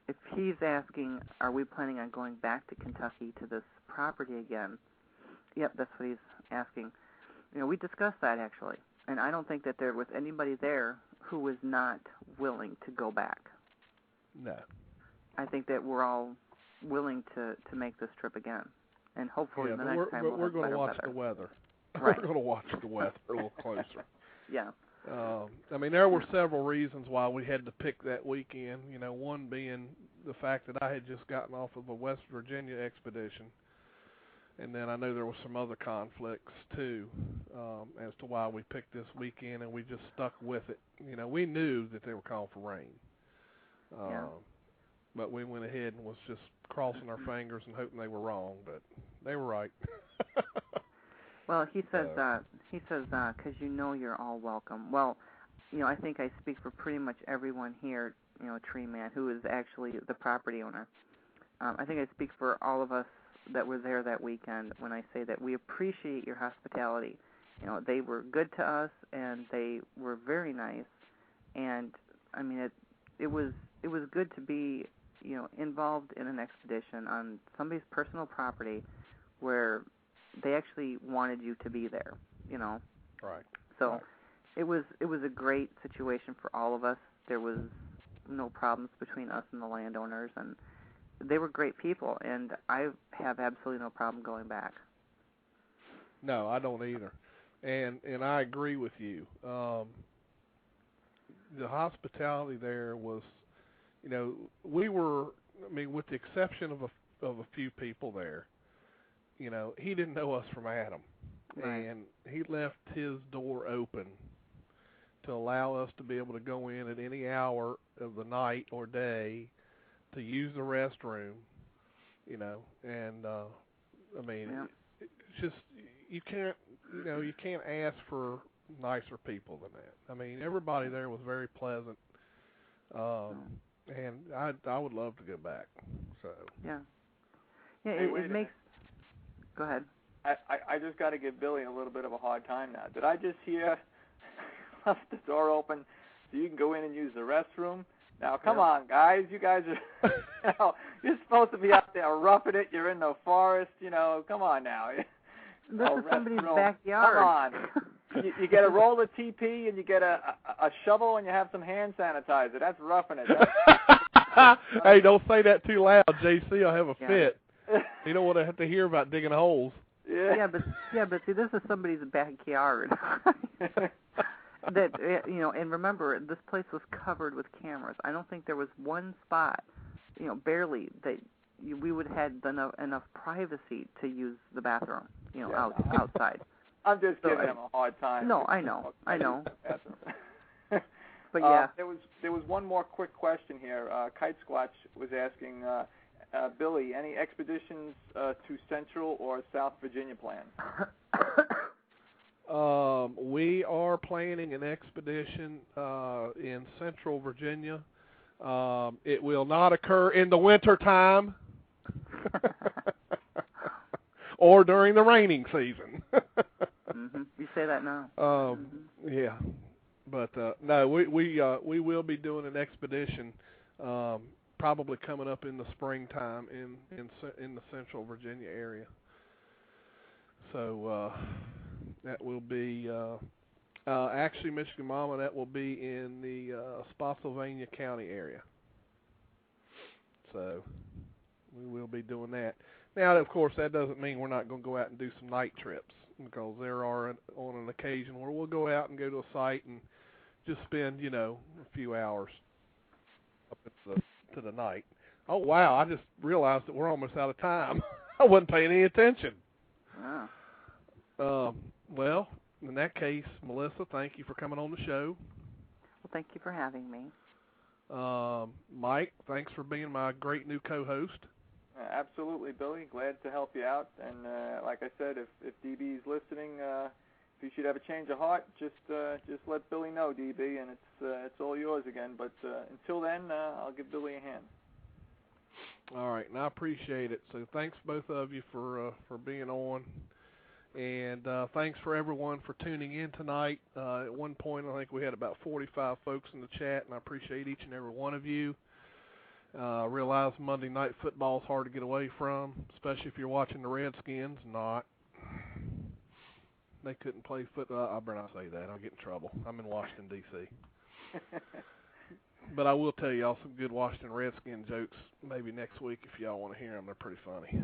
If he's asking, are we planning on going back to Kentucky to this property again? Yep, that's what he's asking. We discussed that, actually, and I don't think that there was anybody there who was not willing to go back. No. I think that we're all willing to make this trip again, and hopefully the next time we'll have better weather. We're going to watch the weather. Right. We're going to watch the weather a little closer. Yeah. I mean, there were several reasons why we had to pick that weekend. One being the fact that I had just gotten off of a West Virginia expedition, and then I know there were some other conflicts too as to why we picked this weekend, and we just stuck with it. We knew that they were calling for rain, but we went ahead and was just crossing our fingers and hoping they were wrong, but they were right. Well, he says, because you're all welcome. Well, I think I speak for pretty much everyone here, Tree Man, who is actually the property owner. I think I speak for all of us that were there that weekend when I say that we appreciate your hospitality. You know, they were good to us, and they were very nice. And I mean, it was good to be, you know, involved in an expedition on somebody's personal property where they actually wanted you to be there. You know. Right. So right. it was a great situation for all of us. There was no problems between us and the landowners, and they were great people, and I have absolutely no problem going back. No, I don't either. And I agree with you. The hospitality there was, you know, we were, I mean, with the exception of a few people there, you know, he didn't know us from Adam. Right. And he left his door open to allow us to be able to go in at any hour of the night or day to use the restroom, you know, and I mean, it's just you can't ask for nicer people than that. I mean, everybody there was very pleasant, and I would love to go back. So yeah, Hey, it makes. Go ahead. I just got to give Billy a little bit of a hard time now. Did I just hear left the door open so you can go in and use the restroom? Now, come on, guys. You guys are, you know, you're supposed to be out there roughing it. You're in the forest, you know. Come on now. This is somebody's backyard. Come on. You get a roll of TP and you get a shovel and you have some hand sanitizer. That's roughing it. Hey, don't say that too loud, JC. I'll have a fit. You don't want to have to hear about digging holes. Yeah, but see, this is somebody's backyard. That you know, and remember, this place was covered with cameras. I don't think there was one spot, you know, barely that we would have had enough privacy to use the bathroom, you know, outside. I'm just giving him a hard time. No, I know. But yeah, there was one more quick question here. Kite Squatch was asking Billy, any expeditions to Central or South Virginia planned? We are planning an expedition in Central Virginia. It will not occur in the winter time or during the raining season. You say that now. Yeah, but no, we will be doing an expedition probably coming up in the springtime in the Central Virginia area. So that will be actually, Michigan Mama, that will be in the Spotsylvania County area. So we will be doing that. Now, of course, that doesn't mean we're not going to go out and do some night trips, because there are on an occasion where we'll go out and go to a site and just spend, you know, a few hours up to the night. Oh, wow, I just realized that we're almost out of time. I wasn't paying any attention. Wow. Well, in that case, Melissa, thank you for coming on the show. Well, thank you for having me. Mike, thanks for being my great new co-host. Absolutely, Billy. Glad to help you out. And like I said, if DB's listening, if you should have a change of heart, just let Billy know, DB, and it's all yours again. But until then, I'll give Billy a hand. All right, and I appreciate it. So thanks both of you for being on. And thanks for everyone for tuning in tonight. At one point, I think we had about 45 folks in the chat, and I appreciate each and every one of you. I realize Monday Night Football is hard to get away from, especially if you're watching the Redskins. Not. They couldn't play football. I better not say that. I'll get in trouble. I'm in Washington, D.C. But I will tell y'all some good Washington Redskin jokes maybe next week if y'all want to hear them. They're pretty funny.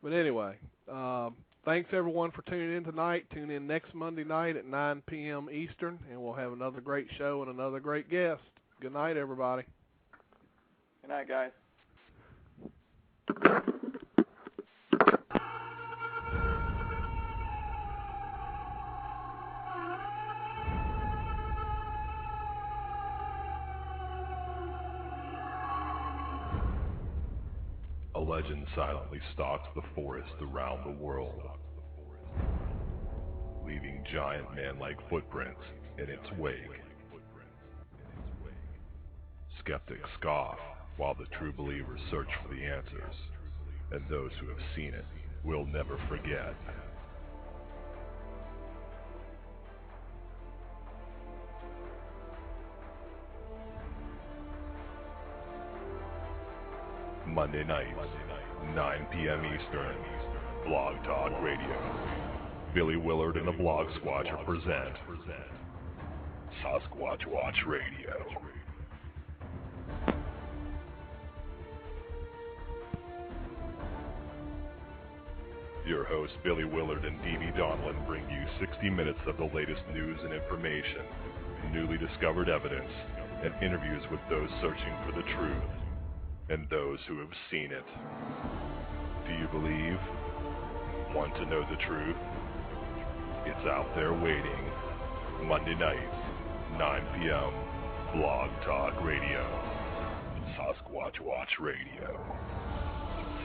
But anyway, thanks everyone for tuning in tonight. Tune in next Monday night at 9 p.m. Eastern, and we'll have another great show and another great guest. Good night, everybody. Good night, guys. A legend silently stalks the forest around the world, leaving giant man-like footprints in its wake. Skeptics scoff while the true believers search for the answers. and those who have seen it will never forget. Monday nights, 9 p.m. Eastern, Blog Talk Radio. Billy Willard and the Blog Squatcher present Sasquatch Watch Radio. Your hosts Billy Willard and Dee Dee Donlin bring you 60 minutes of the latest news and information, newly discovered evidence, and interviews with those searching for the truth and those who have seen it. Do you believe? Want to know the truth? It's out there waiting. Monday nights, 9 p.m., Blog Talk Radio. Sasquatch Watch Radio.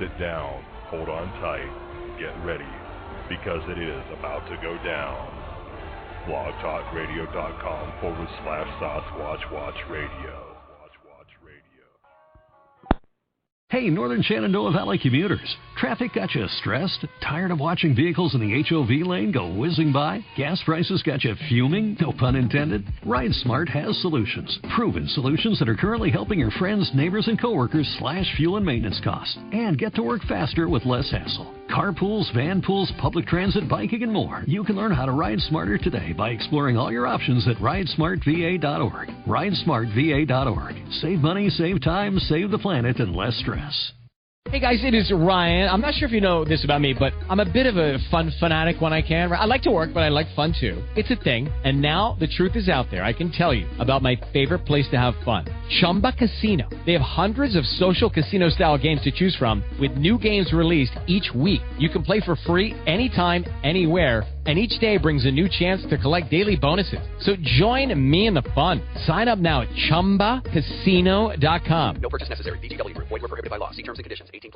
Sit down, hold on tight, get ready, because it is about to go down. blogtalkradio.com/Sasquatch Watch Radio. Hey, Northern Shenandoah Valley commuters. Traffic got you stressed? Tired of watching vehicles in the HOV lane go whizzing by? Gas prices got you fuming? No pun intended. RideSmart has solutions. Proven solutions that are currently helping your friends, neighbors, and coworkers slash fuel and maintenance costs and get to work faster with less hassle. Carpools, van pools, public transit, biking, and more. You can learn how to ride smarter today by exploring all your options at ridesmartva.org. Ridesmartva.org. Save money, save time, save the planet, and less stress. Hey guys, it is Ryan. I'm not sure if you know this about me, but I'm a bit of a fun fanatic when I can. I like to work, but I like fun too. It's a thing. And now the truth is out there. I can tell you about my favorite place to have fun. Chumba Casino. They have hundreds of social casino style games to choose from with new games released each week. You can play for free anytime, anywhere. And each day brings a new chance to collect daily bonuses. So join me in the fun. Sign up now at ChumbaCasino.com. No purchase necessary. VGW Group. Void where prohibited by law. See terms and conditions. 18+.